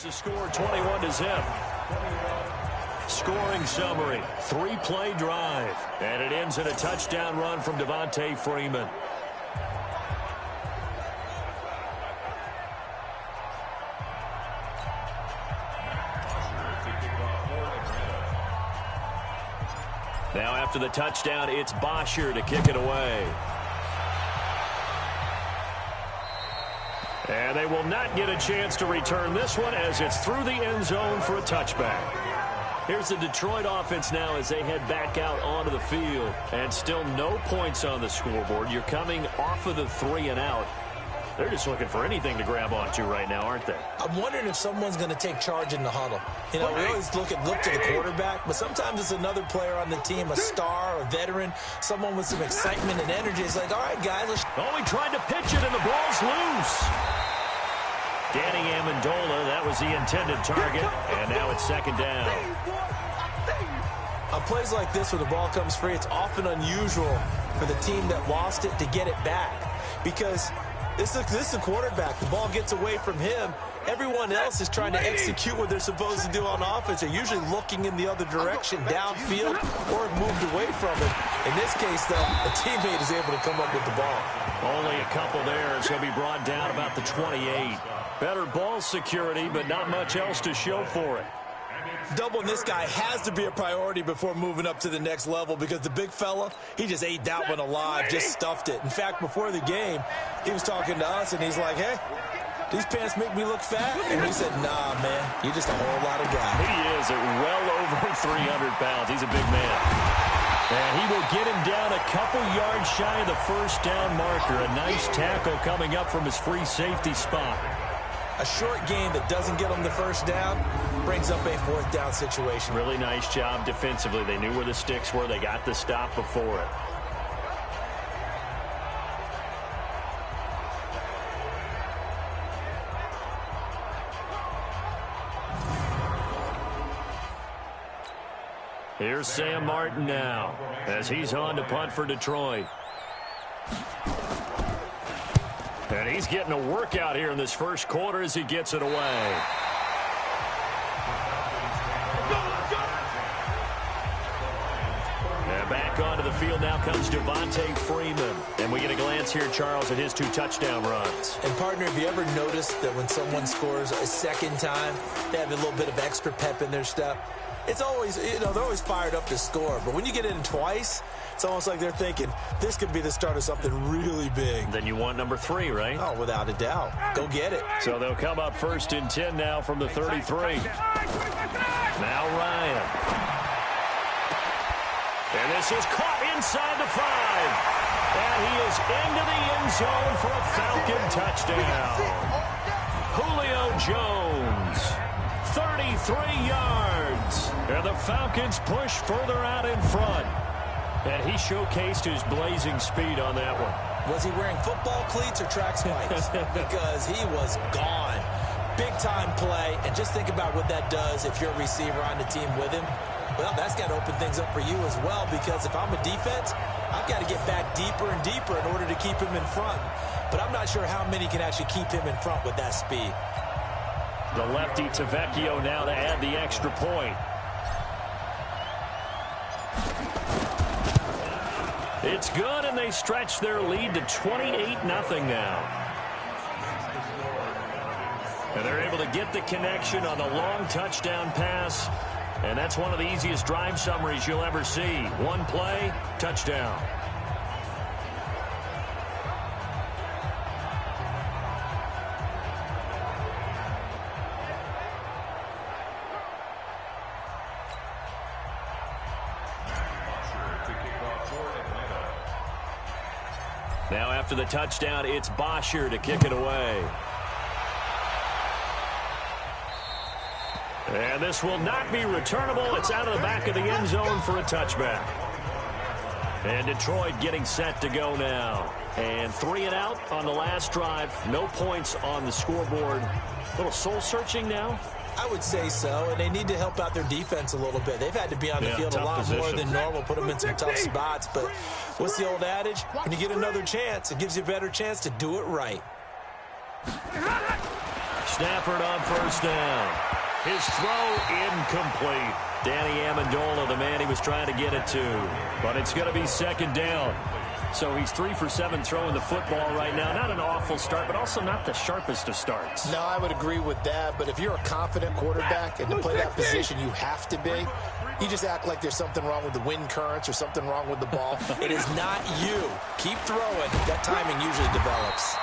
The score 21-0. Scoring summary, 3-play drive. And it ends in a touchdown run from Devontae Freeman. Now after the touchdown, it's Bosher to kick it away. And they will not get a chance to return this one as it's through the end zone for a touchback. Here's the Detroit offense now as they head back out onto the field. And still no points on the scoreboard. You're coming off of the 3 and out. They're just looking for anything to grab onto right now, aren't they? I'm wondering if someone's going to take charge in the huddle. You know, we always look to the quarterback, but sometimes it's another player on the team, a star, a veteran, someone with some excitement and energy. It's like, all right, guys, let's... Oh, he tried to pitch it, and the ball's loose. Danny Amendola, that was the intended target, and now it's second down. On plays like this where the ball comes free, it's often unusual for the team that lost it to get it back because this is the quarterback. The ball gets away from him. Everyone else is trying to execute what they're supposed to do on offense. They're usually looking in the other direction, downfield, or moved away from it. In this case, though, a teammate is able to come up with the ball. Only a couple there as he'll be brought down about the 28. Better ball security, but not much else to show for it. Doubling this guy has to be a priority before moving up to the next level because the big fella, he just ate that one alive, just stuffed it. In fact, before the game, he was talking to us, and he's like, hey, these pants make me look fat. And he said, nah, man, you're just a whole lot of guy. He is at well over 300 pounds. He's a big man. And he will get him down a couple yards shy of the first down marker. A nice tackle coming up from his free safety spot. A short game that doesn't get them the first down brings up a fourth down situation. Really nice job defensively. They knew where the sticks were. They got the stop before it. Here's Sam Martin now as he's on to punt for Detroit. And he's getting a workout here in this first quarter as he gets it away. And back onto the field now comes Devontae Freeman. And we get a glance here, Charles, at his 2 touchdown runs. And, partner, have you ever noticed that when someone scores a second time, they have a little bit of extra pep in their step? It's always, they're always fired up to score. But when you get in twice, it's almost like they're thinking, this could be the start of something really big. Then you want number 3, right? Oh, without a doubt. Go get it. So they'll come up 1st and 10 now from the 33. Now Ryan. And this is caught inside the 5. And he is into the end zone for a Falcon touchdown. Julio Jones. 33 yards. And the Falcons push further out in front. And he showcased his blazing speed on that one. Was he wearing football cleats or track spikes? Because he was gone. Big-time play. And just think about what that does if you're a receiver on the team with him. Well, that's got to open things up for you as well, because if I'm a defense, I've got to get back deeper and deeper in order to keep him in front. But I'm not sure how many can actually keep him in front with that speed. The lefty Tavecchio now to add the extra point. It's good, and they stretch their lead to 28-0 now. And they're able to get the connection on the long touchdown pass. And that's one of the easiest drive summaries you'll ever see. One play, touchdown. Now after the touchdown, it's Bosher to kick it away. And this will not be returnable. It's out of the back of the end zone for a touchback. And Detroit getting set to go now. And 3 and out on the last drive. No points on the scoreboard. A little soul-searching now? I would say so, and they need to help out their defense a little bit. They've had to be on the field a lot more than normal, put them in some tough spots. But what's the old adage? When you get another chance, it gives you a better chance to do it right. Stafford on first down. His throw incomplete. Danny Amendola, the man he was trying to get it to. But it's going to be second down. So he's 3 for 7 throwing the football right now. Not an awful start, but also not the sharpest of starts. No, I would agree with that. But if you're a confident quarterback and to play that position, you have to be. You just act like there's something wrong with the wind currents or something wrong with the ball. It is not you. Keep throwing. That timing usually develops.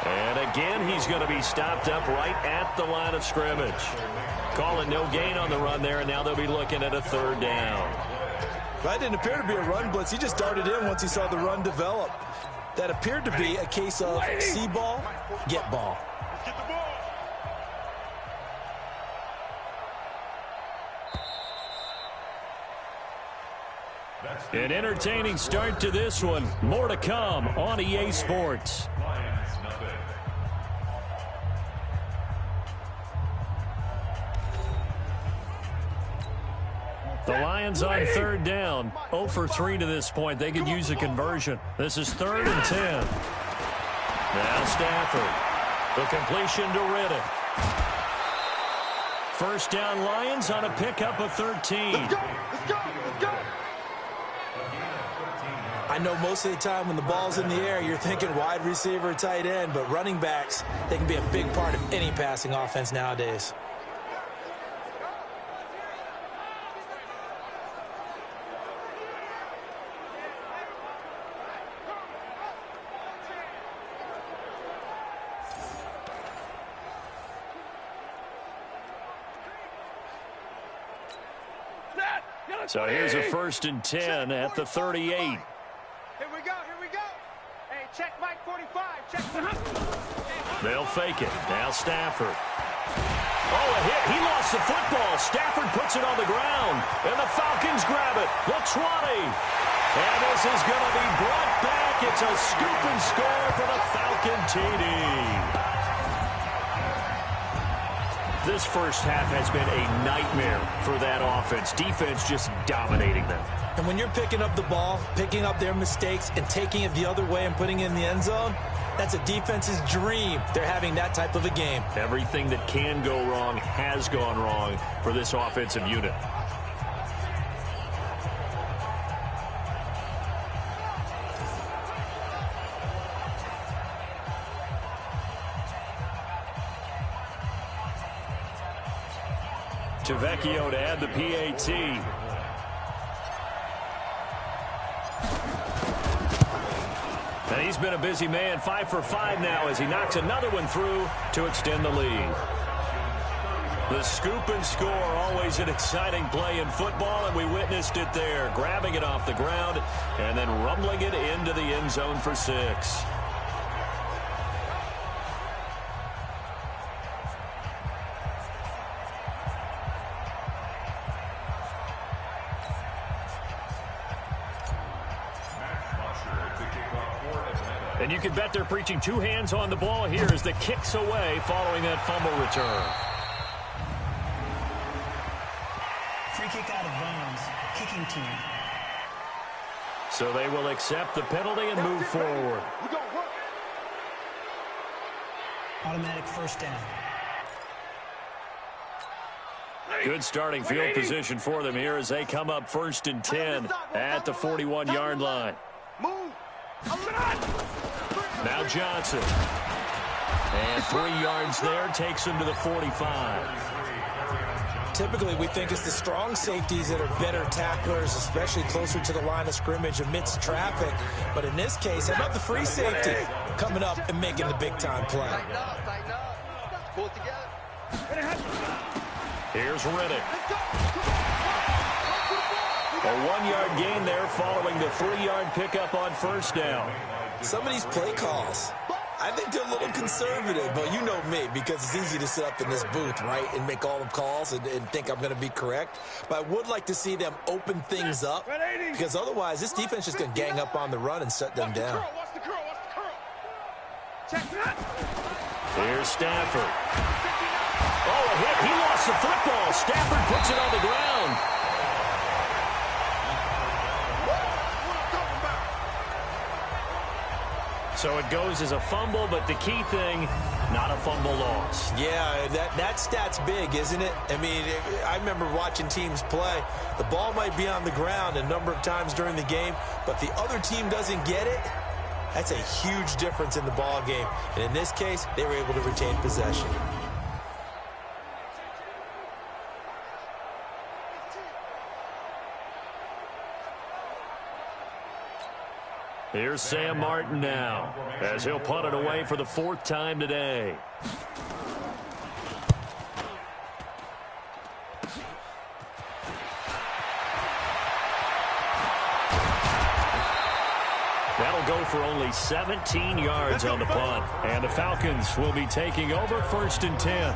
And again, he's going to be stopped up right at the line of scrimmage. Calling no gain on the run there, and now they'll be looking at a third down. That didn't appear to be a run blitz. He just darted in once he saw the run develop. That appeared to be a case of see ball, get ball. An entertaining start to this one. More to come on EA Sports. The Lions on third down. 0 for 3 to this point. They could use a conversion. This is 3rd and 10. Now Stafford. The completion to Riddick. First down Lions on a pickup of 13. Let's go! Let's go! Let's go! I know most of the time when the ball's in the air, you're thinking wide receiver, tight end, but running backs, they can be a big part of any passing offense nowadays. So here's a 1st and 10 at the 38. Here we go. Hey, check Mike 45. Check. They'll fake it. Now Stafford. Oh, a hit. He lost the football. Stafford puts it on the ground. And the Falcons grab it. The 20. And this is going to be brought back. It's a scoop and score for the Falcon TD. This first half has been a nightmare for that offense. Defense just dominating them. And when you're picking up the ball, picking up their mistakes, and taking it the other way and putting it in the end zone, that's a defense's dream. They're having that type of a game. Everything that can go wrong has gone wrong for this offensive unit. Tavecchio to add the PAT. And he's been a busy man, 5 for 5 now as he knocks another one through to extend the lead. The scoop and score, always an exciting play in football, and we witnessed it there, grabbing it off the ground and then rumbling it into the end zone for 6. And you can bet they're preaching 2 hands on the ball here as the kick's away following that fumble return. Free kick out of bounds. Kicking team. So they will accept the penalty and move forward. Automatic first down. Good starting field position for them here as they come up 1st and 10 at the 41-yard line. Now Johnson. And 3 yards there takes him to the 45. Typically, we think it's the strong safeties that are better tacklers, especially closer to the line of scrimmage amidst traffic. But in this case, how about the free safety coming up and making the big-time play? Here's Riddick. A 1-yard gain there following the 3-yard pickup on 1st down. Some of these play calls, I think they're a little conservative, but you know me, because it's easy to sit up in this booth, right, and make all the calls and think I'm going to be correct. But I would like to see them open things up, because otherwise this defense is going to gang up on the run and shut them down. Here's Stafford. Oh, a hit. He lost the football. Stafford puts it on the ground. So it goes as a fumble, but the key thing, not a fumble loss. Yeah, that stat's big, isn't it? I mean, I remember watching teams play. The ball might be on the ground a number of times during the game, but the other team doesn't get it. That's a huge difference in the ball game. And in this case, they were able to retain possession. Here's Sam Martin now, as he'll punt it away for the 4th time today. That'll go for only 17 yards on the punt. And the Falcons will be taking over 1st and 10.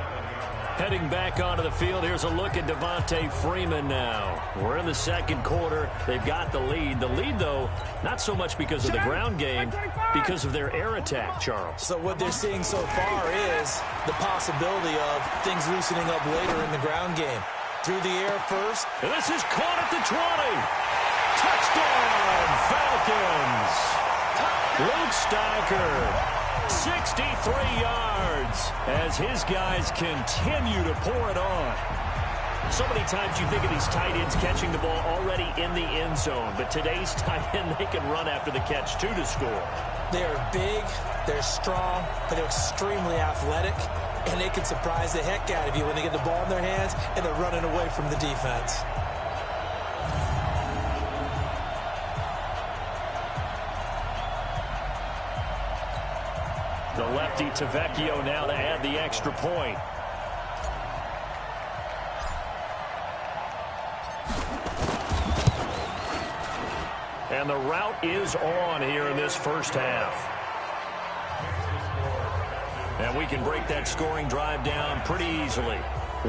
Heading back onto the field, here's a look at Devontae Freeman now. We're in the 2nd quarter. They've got the lead. The lead, though, not so much because of the ground game, because of their air attack, Charles. So what they're seeing so far is the possibility of things loosening up later in the ground game. Through the air first. And this is caught at the 20. Touchdown, Falcons. Luke Steicher. 63 yards as his guys continue to pour it on. So many times you think of these tight ends catching the ball already in the end zone, but today's tight end, they can run after the catch, too, to score. They're big, they're strong, but they're extremely athletic, and they can surprise the heck out of you when they get the ball in their hands and they're running away from the defense. The lefty Tavecchio now to add the extra point. And the route is on here in this first half. And we can break that scoring drive down pretty easily.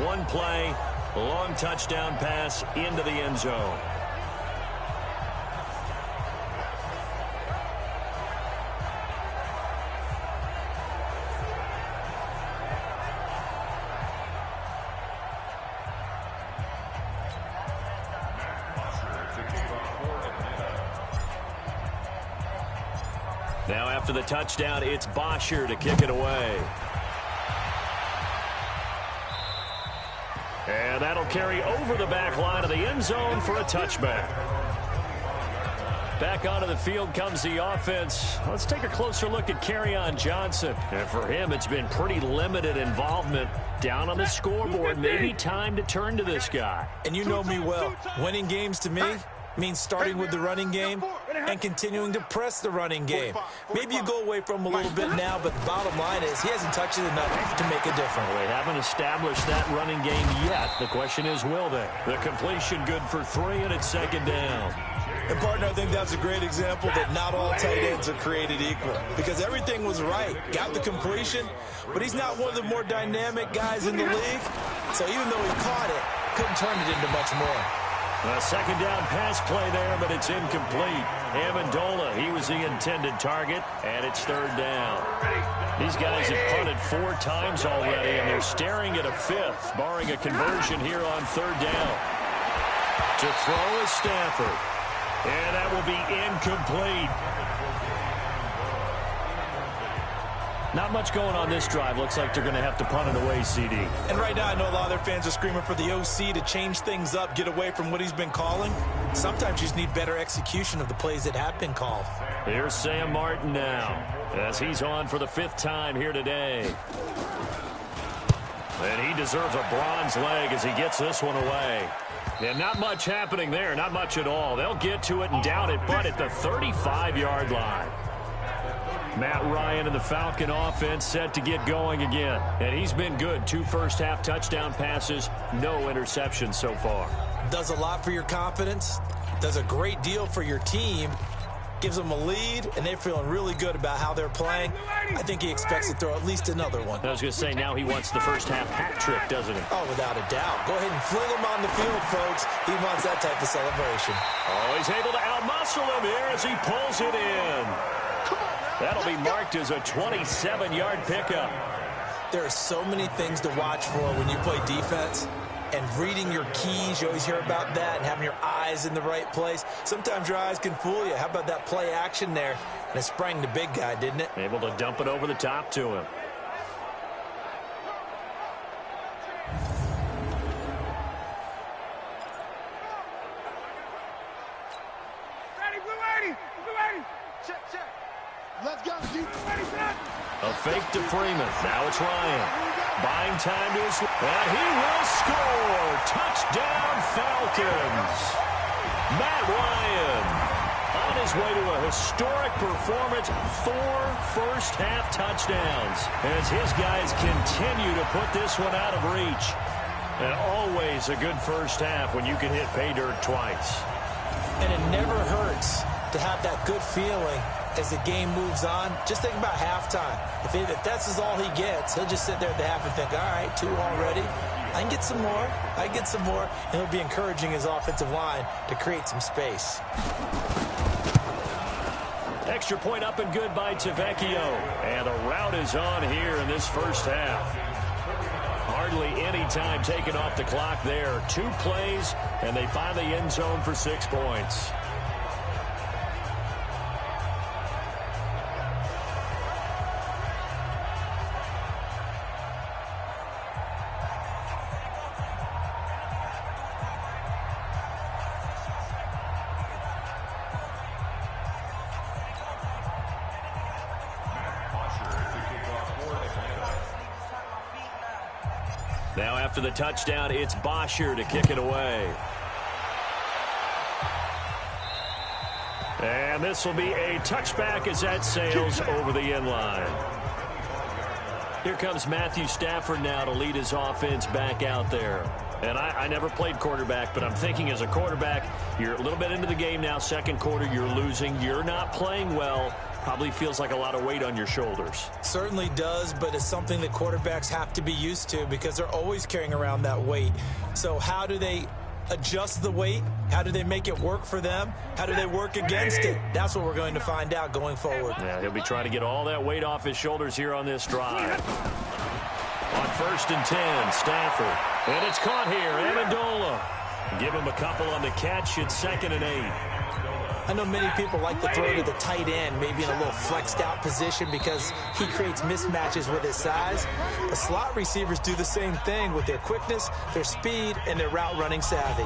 One play, long touchdown pass into the end zone. Now after the touchdown, it's Bosher to kick it away. And that'll carry over the back line of the end zone for a touchback. Back onto the field comes the offense. Let's take a closer look at Kerryon Johnson. And for him, it's been pretty limited involvement. Down on the scoreboard, maybe time to turn to this guy. And you know me well. Winning games to me means starting with the running game and continuing to press the running game. Maybe you go away from him a little bit now, but the bottom line is he hasn't touched it enough to make a difference. They haven't established that running game yet. The question is, will they? The completion good for 3, and it's second down. And, partner, I think that's a great example that not all tight ends are created equal, because everything was right. Got the completion, but he's not one of the more dynamic guys in the league. So even though he caught it, couldn't turn it into much more. A second down pass play there, but it's incomplete. Amendola, he was the intended target, and it's third down. These guys have punted 4 times already, and they're staring at a 5th, barring a conversion here on third down. To throw is Stafford, and that will be incomplete. Not much going on this drive. Looks like they're going to have to punt it away, CD. And right now, I know a lot of their fans are screaming for the OC to change things up, get away from what he's been calling. Sometimes you just need better execution of the plays that have been called. Here's Sam Martin now, as he's on for the 5th time here today. And he deserves a bronze leg as he gets this one away. And not much happening there, not much at all. They'll get to it and down it, but at the 35-yard line. Matt Ryan and the Falcon offense set to get going again. And he's been good. 2 first-half touchdown passes, no interceptions so far. Does a lot for your confidence. Does a great deal for your team. Gives them a lead, and they're feeling really good about how they're playing. I think he expects to throw at least another one. I was going to say, now he wants the first-half hat trick, doesn't he? Oh, without a doubt. Go ahead and fling him on the field, folks. He wants that type of celebration. Oh, he's able to outmuscle him here as he pulls it in. That'll be marked as a 27-yard pickup. There are so many things to watch for when you play defense. And reading your keys, you always hear about that, and having your eyes in the right place. Sometimes your eyes can fool you. How about that play action there? And it sprang the big guy, didn't it? Able to dump it over the top to him. A fake to Freeman. Now it's Ryan. Buying time to his... And he will score. Touchdown, Falcons. Matt Ryan on his way to a historic performance. 4 first-half touchdowns as his guys continue to put this one out of reach. And always a good first half when you can hit pay dirt twice. And it never hurts to have that good feeling as the game moves on. Just think about halftime. If that's all he gets, he'll just sit there at the half and think, all right, 2 already. I can get some more. I can get some more. And he'll be encouraging his offensive line to create some space. Extra point up and good by Tavecchio. And the route is on here in this first half. Hardly any time taken off the clock there. 2 plays, and they find the end zone for 6 points. Now after the touchdown, it's Bosher to kick it away. And this will be a touchback as that sails over the end line. Here comes Matthew Stafford now to lead his offense back out there. And I never played quarterback, but I'm thinking as a quarterback, you're a little bit into the game now. Second quarter, you're losing. You're not playing well. Probably feels like a lot of weight on your shoulders. Certainly does, but it's something that quarterbacks have to be used to because they're always carrying around that weight. So how do they adjust the weight? How do they make it work for them? How do they work against it? That's what we're going to find out going forward. Yeah, he'll be trying to get all that weight off his shoulders here on this drive. On 1st and 10, Stafford. And it's caught here, Amendola. Give him a couple on the catch. It's 2nd and 8. I know many people like to throw to the tight end, maybe in a little flexed out position because he creates mismatches with his size. The slot receivers do the same thing with their quickness, their speed, and their route running savvy.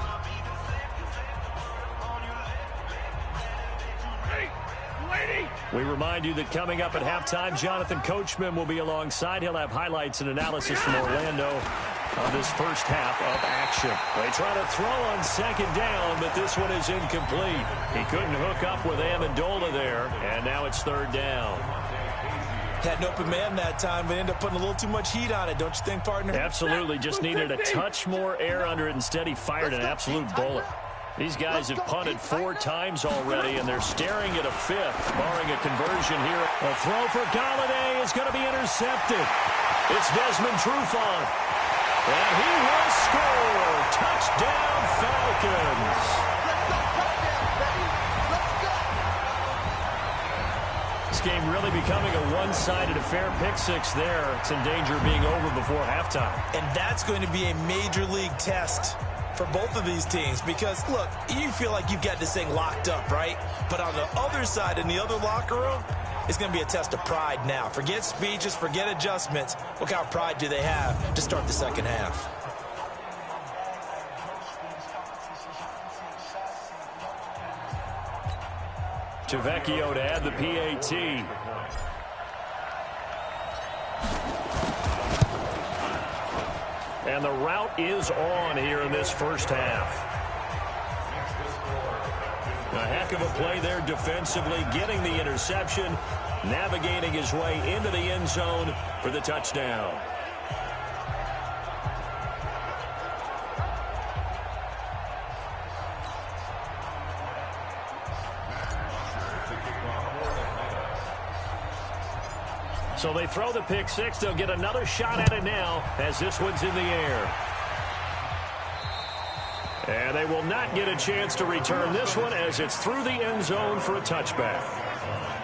We remind you that coming up at halftime, Jonathan Coachman will be alongside. He'll have highlights and analysis from Orlando on this first half of action. They try to throw on 2nd down, but this one is incomplete. He couldn't hook up with Amendola there, and now it's 3rd down. Had an open man that time, but ended up putting a little too much heat on it, don't you think, partner? Absolutely. Just needed a touch more air under it. Instead, he fired an absolute bullet. These guys have punted 4 times already, and they're staring at a 5th, barring a conversion here. A throw for Galladay is going to be intercepted. It's Desmond Trufant. And he will score. Touchdown, Falcons. This game really becoming a one-sided affair. Pick 6 there. It's in danger of being over before halftime. And that's going to be a major league test for both of these teams because, look, you feel like you've got this thing locked up, right? But on the other side, in the other locker room, it's going to be a test of pride now. Forget speeches, forget adjustments. What kind of pride do they have to start the second half? Tavecchio to add the PAT. And the route is on here in this first half. A heck of a play there defensively, getting the interception, navigating his way into the end zone for the touchdown. So they throw the pick 6. They'll get another shot at it now as this one's in the air. And they will not get a chance to return this one as it's through the end zone for a touchback.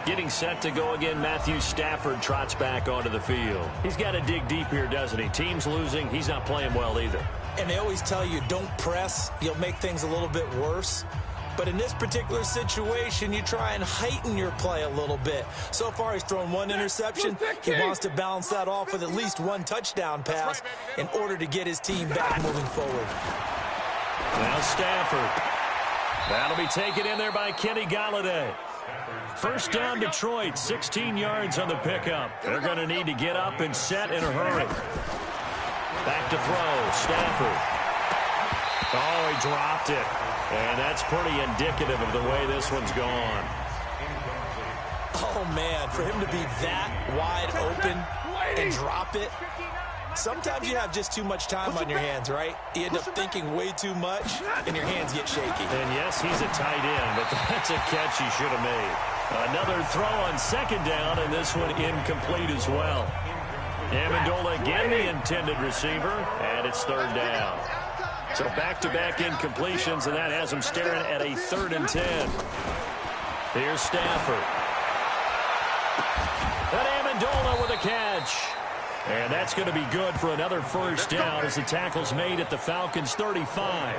Getting set to go again, Matthew Stafford trots back onto the field. He's got to dig deep here, doesn't he? Team's losing. He's not playing well either. And they always tell you, don't press. You'll make things a little bit worse. But in this particular situation, you try and heighten your play a little bit. So far, he's thrown 1 interception. He wants to balance that off with at least 1 touchdown pass in order to get his team back moving forward. Now Stafford. That'll be taken in there by Kenny Galladay. First down, Detroit. 16 yards on the pickup. They're going to need to get up and set in a hurry. Back to throw. Stafford. Oh, he dropped it. And that's pretty indicative of the way this one's gone. Oh, man, for him to be that wide open and drop it, sometimes you have just too much time on your hands, right? You end up thinking way too much, and your hands get shaky. And, yes, he's a tight end, but that's a catch he should have made. Another throw on 2nd down, and this one incomplete as well. Amendola again the intended receiver, and it's 3rd down. So back-to-back incompletions, and that has him staring at a 3rd and 10. Here's Stafford. And Amendola with a catch. And that's going to be good for another first down as the tackle's made at the Falcons' 35.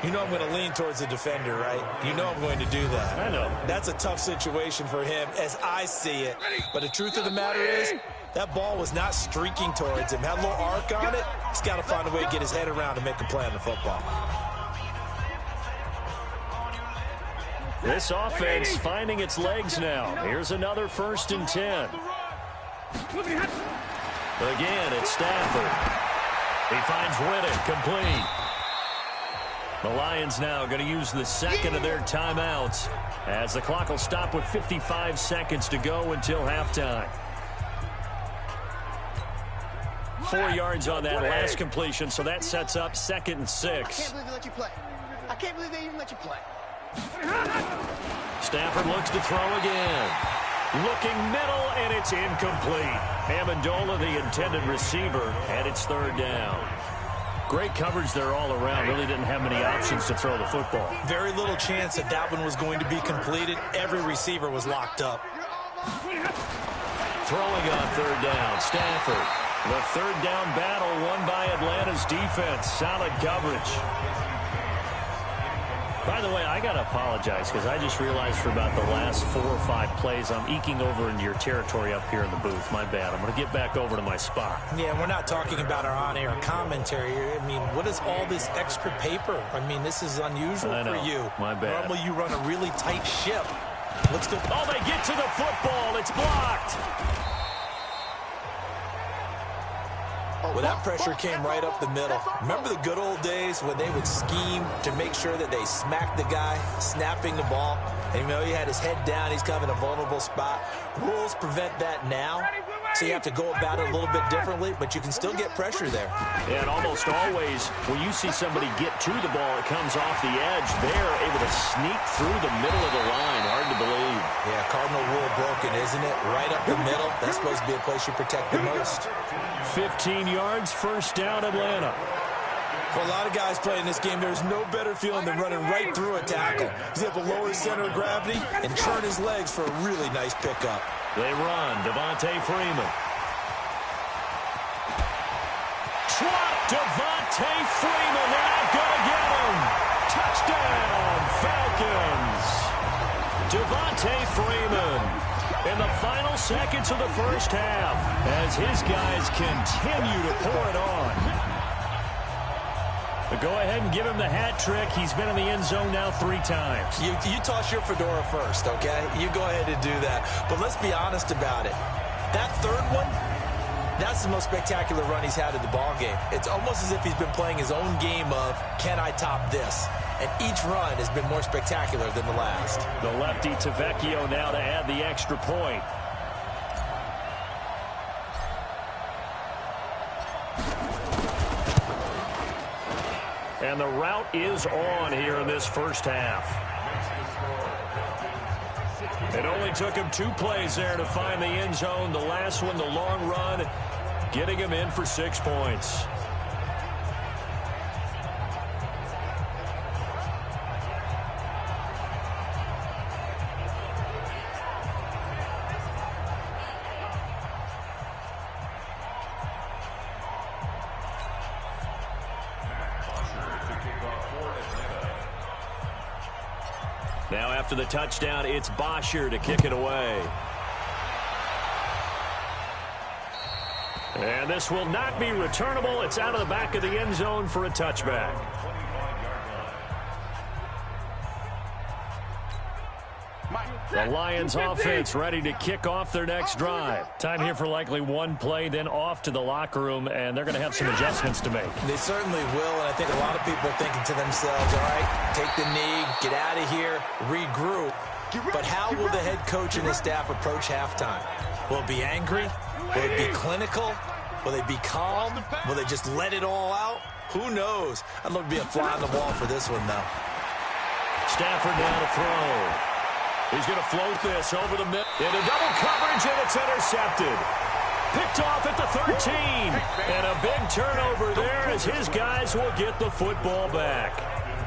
You know I'm going to lean towards the defender, right? You know I'm going to do that. I know. That's a tough situation for him as I see it. But the truth of the matter is, that ball was not streaking towards him. Had a little arc on it. He's got to find a way to get his head around and make a play on the football. This offense finding its legs now. Here's another 1st and 10. Again, it's Stafford. He finds Whitted, complete. The Lions now going to use the 2nd of their timeouts as the clock will stop with 55 seconds to go until halftime. 4 yards on that last completion, so that sets up 2nd and 6. I can't believe they let you play. I can't believe they even let you play. Stafford looks to throw again. Looking middle, and it's incomplete. Amendola, the intended receiver, and it's 3rd down. Great coverage there all around. Really didn't have many options to throw the football. Very little chance that that one was going to be completed. Every receiver was locked up. Throwing on 3rd down, Stafford. The 3rd down battle won by Atlanta's defense. Solid coverage. By the way, I got to apologize because I just realized for about the last 4 or 5 plays I'm eking over into your territory up here in the booth. My bad. I'm going to get back over to my spot. Yeah, we're not talking about our on-air commentary. I mean, what is all this extra paper? I mean, this is unusual for you. My bad. Normally you run a really tight ship. Let's go. Oh, they get to the football. It's blocked. Well, that pressure came right up the middle. Remember the good old days when they would scheme to make sure that they smacked the guy snapping the ball? And you know, he had his head down. He's kind of in a vulnerable spot. Rules prevent that now. So you have to go about it a little bit differently, but you can still get pressure there. Yeah, and almost always when you see somebody get to the ball, it comes off the edge. They're able to sneak through the middle of the line. Hard to believe. Yeah, cardinal rule broken, isn't it? Right up the middle. That's supposed to be a place you protect the most. 15 yards, 1st down, Atlanta. For a lot of guys playing this game, there's no better feeling than running right through a tackle. He's able to lower his center of gravity and turn his legs for a really nice pickup. They run. Devontae Freeman. Swat. Devontae Freeman. They're not going to get him. Touchdown, Falcons. Devontae Freeman in the final seconds of the 1st half as his guys continue to pour it on. But go ahead and give him the hat trick. He's been in the end zone now 3 times. You toss your fedora first, okay? You go ahead and do that. But let's be honest about it. That 3rd one, that's the most spectacular run he's had in the ballgame. It's almost as if he's been playing his own game of, can I top this? And each run has been more spectacular than the last. The lefty Tavecchio now to add the extra point. And the route is on here in this 1st half. It only took him 2 plays there to find the end zone. The last one, the long run, getting him in for 6 points. Now after the touchdown, it's Bosher to kick it away. And this will not be returnable. It's out of the back of the end zone for a touchback. The Lions offense ready to kick off their next drive. Time here for likely 1 play, then off to the locker room, and they're going to have some adjustments to make. They certainly will, and I think a lot of people are thinking to themselves, all right, take the knee, get out of here, regroup. But how will the head coach and his staff approach halftime? Will it be angry? Will it be clinical? Will they be calm? Will they just let it all out? Who knows? I'd love to be a fly on the wall for this one, though. Stafford now to throw. He's going to float this over the middle. Into double coverage, and it's intercepted. Picked off at the 13. And a big turnover there as his guys will get the football back.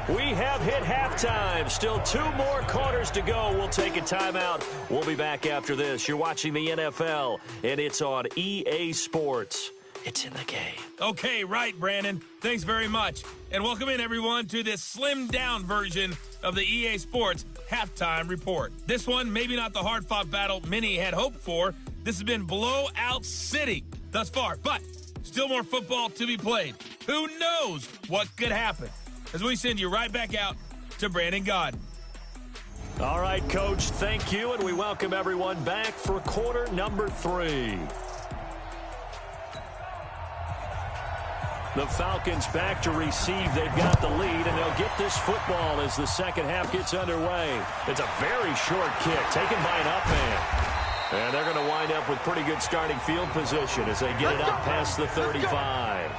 We have hit halftime. Still 2 more quarters to go. We'll take a timeout. We'll be back after this. You're watching the NFL, and it's on EA Sports. It's in the game. Okay, right, Brandon. Thanks very much. And welcome in, everyone, to this slimmed-down version of the EA Sports Halftime Report. This one, maybe not the hard-fought battle many had hoped for. This has been blowout city thus far, but still more football to be played. Who knows what could happen? As we send you right back out to Brandon Gaudin. All right, Coach, thank you, and we welcome everyone back for quarter number 3. The Falcons back to receive. They've got the lead, and they'll get this football as the second half gets underway. It's a very short kick taken by an up man. And they're going to wind up with pretty good starting field position as they get it up past the 35.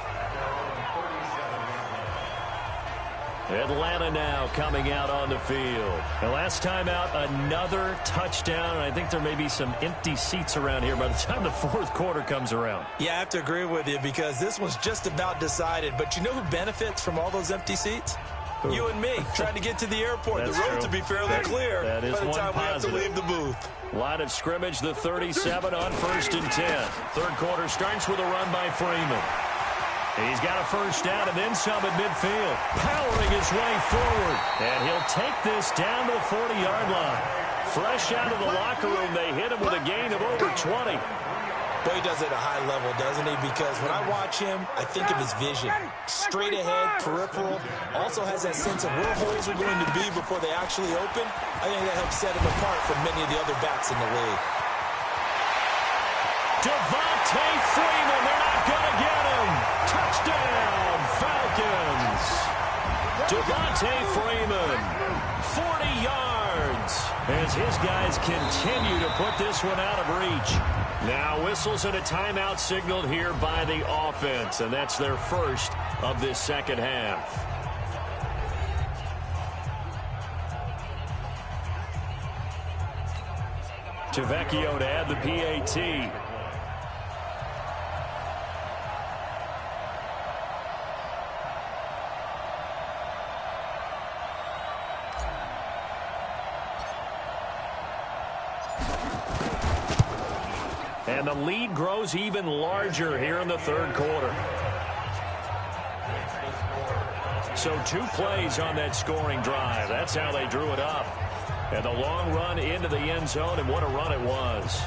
Atlanta now coming out on the field. The last time out, another touchdown. I think there may be some empty seats around here by the time the fourth quarter comes around. Yeah, I have to agree with you because this one's just about decided. But you know who benefits from all those empty seats? Who? You and me, trying to get to the airport. The road to be fairly clear that is by the time positive. we have to leave the booth. Line of scrimmage, the 37 on 1st and 10. Third quarter starts with a run by Freeman. He's got a first down and then some at midfield. Powering his way forward. And he'll take this down to the 40-yard line. Fresh out of the locker room, they hit him with a gain of over 20. Boy, he does it at a high level, doesn't he? Because when I watch him, I think of his vision. Straight ahead, peripheral. Also has that sense of where holes are going to be before they actually open. I think that helps set him apart from many of the other backs in the league. Devontae Freeman, they're not going to get him. Touchdown, Falcons. Devontae Freeman, 40 yards, as his guys continue to put this one out of reach. Now whistles and a timeout signaled here by the offense, and that's their first of this second half. Tavecchio to add the PAT. And the lead grows even larger here in the third quarter. So 2 plays on that scoring drive. That's how they drew it up. And the long run into the end zone, and what a run it was.